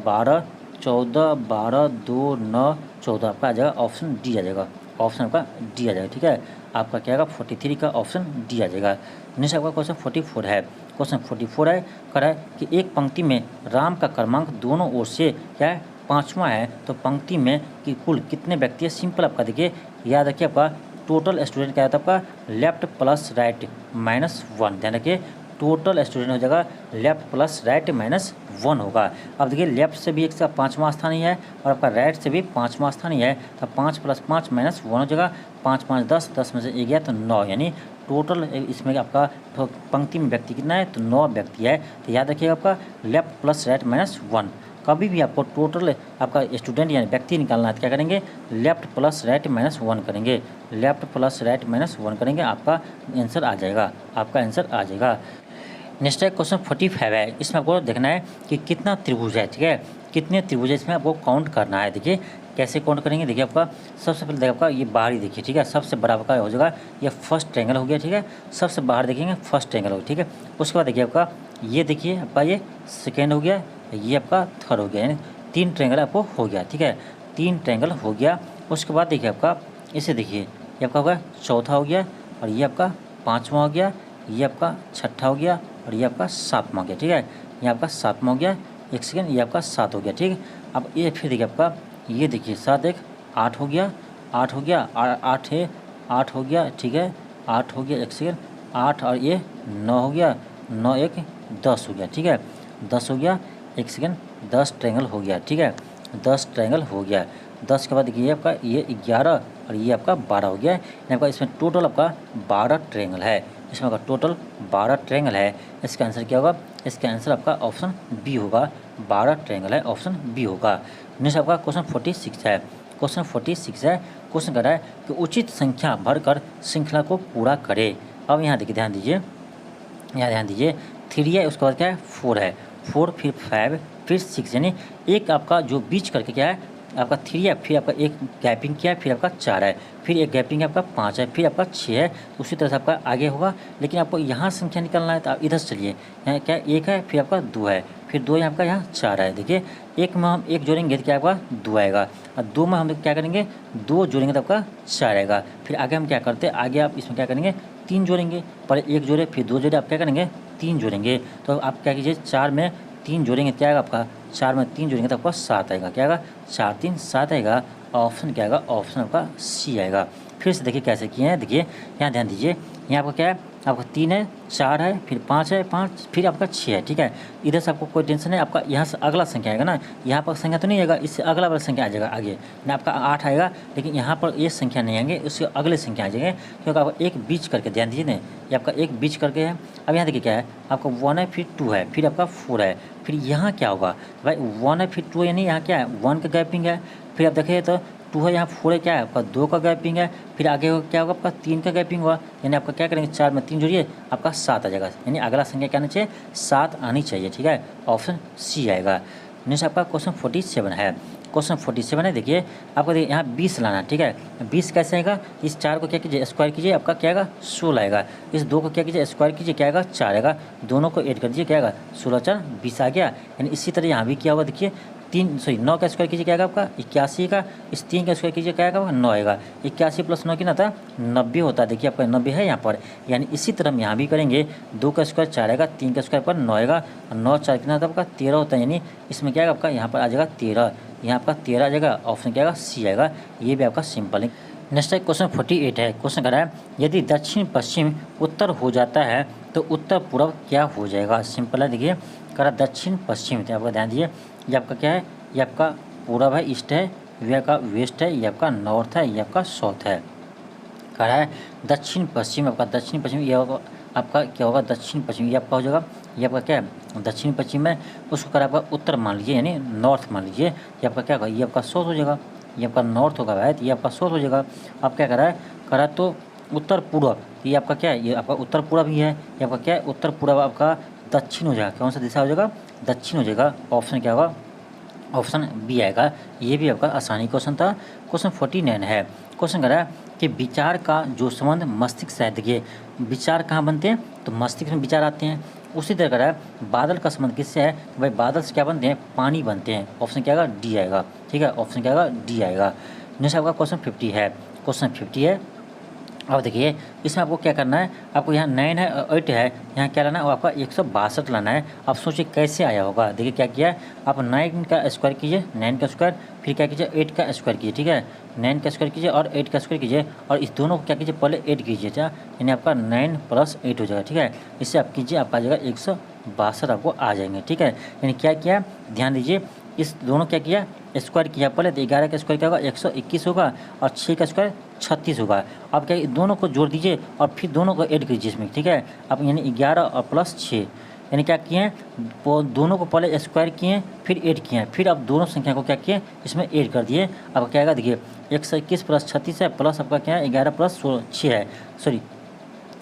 12 2 9 14 आपका आ जाएगा ऑप्शन डी आ जाएगा, ऑप्शन आपका डी आ जाएगा। ठीक है, आपका क्या आएगा 43 का ऑप्शन डी आ जाएगा। नेक्स्ट आपका क्वेश्चन 44 है, क्वेश्चन 44 है कर है कि एक पंक्ति में राम का क्रमांक दोनों ओर से क्या है 5वां है, तो पंक्ति में कि कुल कितने व्यक्ति है। सिंपल आपका देखिए याद रखिए आपका टोटल स्टूडेंट क्या होता है आपका लेफ्ट प्लस राइट -1, ध्यान रखिए टोटल स्टूडेंट हो जाएगा लेफ्ट प्लस राइट -1 होगा। अब देखिए लेफ्ट से भी एक से 5वां स्थान ही है और आपका राइट से भी 5वां स्थान ही है, तो 5 + 5 -1 हो जाएगा। 5 5 10, 10 में से 1 गया तो 9, यानी टोटल इसमें आपका तो पंक्ति में व्यक्ति कितना है तो 9 व्यक्ति है। तो याद रखिएगा आपका लेफ्ट प्लस राइट -1। कभी भी आपको टोटल आपका स्टूडेंट यानी व्यक्ति निकालना है तो क्या करेंगे लेफ्ट प्लस राइट -1 करेंगे, लेफ्ट प्लस राइट -1 करेंगे, आपका आंसर आ जाएगा, आपका आंसर आ जाएगा। नेक्स्ट है क्वेश्चन 45 है, इसमें आपको देखना है कि कितना त्रिभुज है। ठीक है, कितने त्रिभुज है इसमें आपको काउंट करना है। देखिए कैसे काउंट करेंगे, देखिए आपका सबसे पहले देखिए आपका ये बाहरी देखिए। ठीक है, सबसे बड़ा आपका हो जाएगा ये फर्स्ट ट्रायंगल हो गया। ठीक है, सबसे बाहर देखेंगे फर्स्ट ट्रायंगल हो गया। ठीक है, उसके बाद देखिए आपका ये देखिए आपका ये सेकेंड हो गया, ये आपका थर्ड हो गया, यानी 3 ट्रायंगल आपको हो गया। ठीक है, 3 ट्रायंगल हो गया। उसके बाद देखिए आपका इसे देखिए ये आपका होगा चौथा हो गया और ये आपका 5वां हो गया, ये आपका छठा हो गया और ये आपका 7वां हो गया। ठीक है, ये आपका 7वां हो गया, एक सेकेंड ये आपका 7 हो गया। ठीक है, अब ये फिर देखिए आपका ये देखिए 7 1 8 हो गया, 8 हो गया, 8 है 8 हो गया। ठीक है, 8 हो गया, एक सेकेंड 8 और ये 9 हो गया, 9 1 10 हो गया। ठीक है, 10 हो गया, एक सेकेंड 10 ट्रायंगल हो गया। ठीक है, 10 ट्रायंगल हो गया। 10 के बाद देखिए आपका ये 11 और ये आपका 12 हो गया, यानी आपका इसमें टोटल आपका 12 ट्रायंगल है, इसमें आपका टोटल 12 ट्रायंगल है। इसका आंसर क्या होगा, इसका आंसर आपका ऑप्शन बी होगा, 12 ट्रायंगल है, ऑप्शन बी होगा। नेक्स्ट आपका क्वेश्चन 46 है, क्वेश्चन 46 है, क्वेश्चन कर रहा है कि उचित संख्या भरकर श्रृंखला को पूरा करे। अब यहाँ देखिए ध्यान दीजिए, यहाँ ध्यान दीजिए 3 है, उसके बाद क्या है 4 है, 4 फिर 5 फिर 6, यानी एक आपका जो बीच करके क्या है आपका 3 है, फिर आपका एक गैपिंग किया है, फिर आपका 4 है, फिर एक गैपिंग है आपका 5 है, फिर आपका 6 है। तो उसी तरह से आपका आगे होगा, लेकिन आपको यहाँ संख्या निकालना है तो आप इधर से चलिए, यहाँ क्या 1 है, फिर आपका 2 है, फिर 2 आपका यहाँ 4 है। देखिए एक में हम 1 जोड़ेंगे तो क्या आपका 2 आएगा, और 2 में हम क्या करेंगे 2 जोड़ेंगे तो आपका 4 आएगा। फिर आगे हम क्या करते हैं, आगे आप इसमें क्या करेंगे 3 जोड़ेंगे, पहले 1 जोड़े फिर 2 जोड़े, आप क्या करेंगे 3 जोड़ेंगे। तो आप क्या कीजिए 4 में 3 जोड़ेंगे क्या आएगा आपका, 4 में 3 जोड़ेंगे तो आपका 7 आएगा, क्या आएगा 4 3 7 आएगा, ऑप्शन क्या आएगा, ऑप्शन आपका सी आएगा। फिर से देखिए कैसे किए हैं, देखिए यहाँ ध्यान दीजिए, यहाँ आपका क्या है आपका 3 है, 4 है, फिर 5 है, 5 फिर आपका 6 है। ठीक है, इधर से आपको कोई टेंशन नहीं, आपका यहाँ से अगला संख्या आएगा ना, यहाँ पर संख्या तो नहीं आएगा, इससे अगला वाला संख्या आ जाएगा आगे ना, आपका 8 आएगा, लेकिन यहाँ पर ये संख्या नहीं आएंगे, उससे अगले संख्या आ जाएंगे, क्योंकि आपका एक बीच करके ध्यान दीजिए ना, ये आपका एक बीच करके है। अब यहाँ देखिए क्या है आपका 1 है, फिर 2 है, फिर आपका 4 है, फिर यहाँ क्या होगा भाई 1 है फिर 2 है, यानी यहाँ क्या है 1 का गैपिंग है, फिर आप देखिए तो 2 है, यहाँ 4 है, क्या है आपका 2 का गैपिंग है, फिर आगे क्या होगा आपका 3 का गैपिंग हुआ, यानी आपका क्या करेंगे 4 में 3 जोड़िए आपका 7 आ जाएगा, यानी अगला संख्या क्या आना चाहिए 7 आनी चाहिए। ठीक है, ऑप्शन सी आएगा। नेक्स्ट आपका क्वेश्चन 47 है, क्वेश्चन 47 है, देखिए आपको देखिए यहाँ 20 लाना है। ठीक है, 20 कैसे आएगा, इस 4 को क्या कीजिए स्क्वायर कीजिए, आपका क्या आएगा 16 आएगा, इस 2 को क्या कीजिए स्क्वायर कीजिए, क्या आएगा 4 आएगा, दोनों को ऐड कर दीजिए, क्या आएगा 16 4 20 आ गया। यानी इसी तरह यहाँ भी क्या होगा, देखिए 9 का स्क्वायर कीजिए क्या आएगा आपका 81 का, इस 3 का स्क्वायर कीजिए क्या आएगा 9 आएगा, 81 + 9 कितना था 90 होता है, देखिए आपका 90 है यहाँ पर। यानी इसी तरह हम यहाँ भी करेंगे, 2 का स्क्वायर 4 आएगा, 3 का स्क्वायर पर 9 आएगा, और 9 4 कितना था आपका 13 होता है, यानी इसमें क्या आएगा आपका यहाँ पर आ जाएगा 13, यहाँ आपका 13 आ जाएगा, ऑप्शन क्या आएगा सी आएगा, ये भी आपका सिंपल है। नेक्स्ट है क्वेश्चन 48 है, क्वेश्चन कर रहा है यदि दक्षिण पश्चिम उत्तर हो जाता है तो उत्तर पूर्व क्या हो जाएगा। सिंपल है, देखिए करा दक्षिण पश्चिम, तो आपका ध्यान दीजिए ये आपका क्या है, ये आपका पूर्व है ईस्ट है, ये आपका वेस्ट है, ये आपका नॉर्थ है, ये आपका साउथ है। कह रहा है दक्षिण पश्चिम, आपका दक्षिण पश्चिम ये होगा आपका क्या होगा, दक्षिण पश्चिम ये आपका हो जाएगा, ये आपका क्या है दक्षिण पश्चिम है, उसको कह रहा है आपका उत्तर मान लीजिए यानी नॉर्थ मान लीजिए, ये आपका क्या होगा, ये आपका साउथ हो जाएगा, ये आपका नॉर्थ होगा भाई, तो ये आपका साउथ हो जाएगा। आप क्या कह रहा है तो उत्तर पूर्व, ये आपका क्या है, ये आपका उत्तर पूर्व ही है, ये आपका क्या है उत्तर पूर्व आपका दक्षिण हो जाएगा, कौन सा दिशा हो जाएगा, दक्षिण हो जाएगा। ऑप्शन क्या होगा, ऑप्शन बी आएगा। ये भी आपका आसानी क्वेश्चन था। क्वेश्चन 49 है, क्वेश्चन कह रहा है कि विचार का जो संबंध मस्तिष्क से है, देखिए विचार कहाँ बनते हैं तो मस्तिष्क में विचार आते हैं। उसी तरह कह रहा है बादल का संबंध किससे है, तो भाई बादल से क्या बनते हैं, पानी बनते हैं। ऑप्शन क्या आएगा, डी आएगा, ठीक है, ऑप्शन क्या आएगा, डी आएगा। नेक्स्ट आपका क्वेश्चन 50 है, क्वेश्चन 50 है। अब देखिए इसमें आपको क्या करना है, आपको यहाँ 9 है 8 है, यहाँ क्या लाना है, आपका 162 लाना है। आप सोचिए कैसे आया होगा, देखिए क्या किया है, आप 9 का स्क्वायर कीजिए, 9 का स्क्वायर, फिर क्या कीजिए 8 का स्क्वायर कीजिए, ठीक है, 9 का स्क्वायर कीजिए और 8 का स्क्वायर कीजिए, और इस दोनों को क्या कीजिए पहले 8 कीजिए, यानी आपका 9 + 8 हो जाएगा, ठीक है। इससे आप कीजिए, आपका आ जाएगा 162 आपको आ जाएंगे, ठीक है। यानी क्या किया, ध्यान दीजिए, इस दोनों क्या किया स्क्वायर किया पहले, तो 11 का स्क्वायर क्या होगा 121 होगा, और 6 का स्क्वायर 36 होगा। अब क्या दोनों को जोड़ दीजिए और फिर दोनों को ऐड कीजिए इसमें, ठीक है। अब यानी 11 और प्लस 6, यानी क्या किए हैं, दोनों को पहले स्क्वायर किए फिर ऐड किए हैं, फिर अब दोनों संख्या को क्या किए इसमें ऐड कर दिए। अब क्या आएगा, देखिए 121 + 36 है, प्लस आपका क्या है 11 + 6 है, सॉरी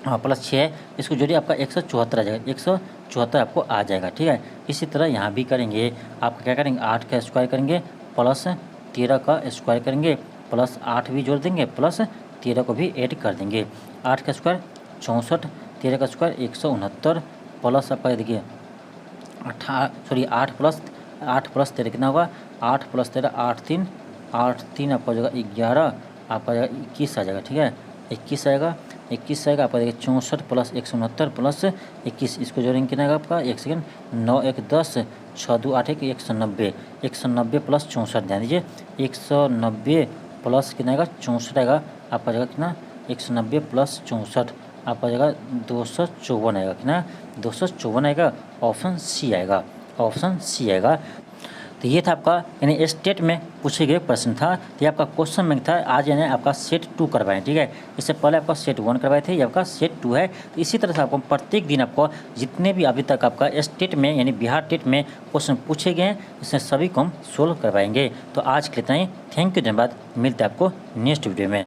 हाँ प्लस 6 है, इसको जोड़िए आपका 174 आ जाएगा, 174 आपको आ जाएगा, ठीक है। इसी तरह यहाँ भी करेंगे, आप क्या करेंगे 8 का स्क्वायर करेंगे प्लस 13 का स्क्वायर करेंगे, प्लस 8 भी जोड़ देंगे, प्लस 13 को भी ऐड कर देंगे। 8 का स्क्वायर 64, 13 का स्क्वायर 169, प्लस आपका देखिए 8 + 13 कितना होगा, 8 + 13 8 3 आपका हो जाएगा 11, आपका जाएगा 21 आ जाएगा, ठीक है, 21 आएगा, 21 आएगा आपका देखिए 64 + 169 प्लस 21, इसको जोड़ेंगे कितना आएगा आपका, एक सेकेंड, 9 1 10 6 2 8 1 190, 190 + 64, ध्यान दीजिए 190 प्लस कितना आएगा 64 आएगा, आपका जाएगा कितना 190 + 64 आपका जाएगा 254 आएगा, कितना 254 आएगा। ऑप्शन सी आएगा, ऑप्शन सी आएगा। तो ये था आपका यानी स्टेट में पूछे गए प्रश्न था, तो ये आपका क्वेश्चन बैंक था। आज यानी आपका सेट 2 करवाएं, ठीक है, इससे पहले आपका सेट 1 करवाए थे, ये आपका सेट 2 है। तो इसी तरह से आपको प्रत्येक दिन आपको जितने भी अभी तक आपका स्टेट में यानी बिहार टेट में क्वेश्चन पूछे गए हैं, इसमें सभी को हम सोल्व करवाएंगे। तो आज के लिए इतना ही, थैंक यू, धन्यवाद, मिलते हैं आपको नेक्स्ट वीडियो में।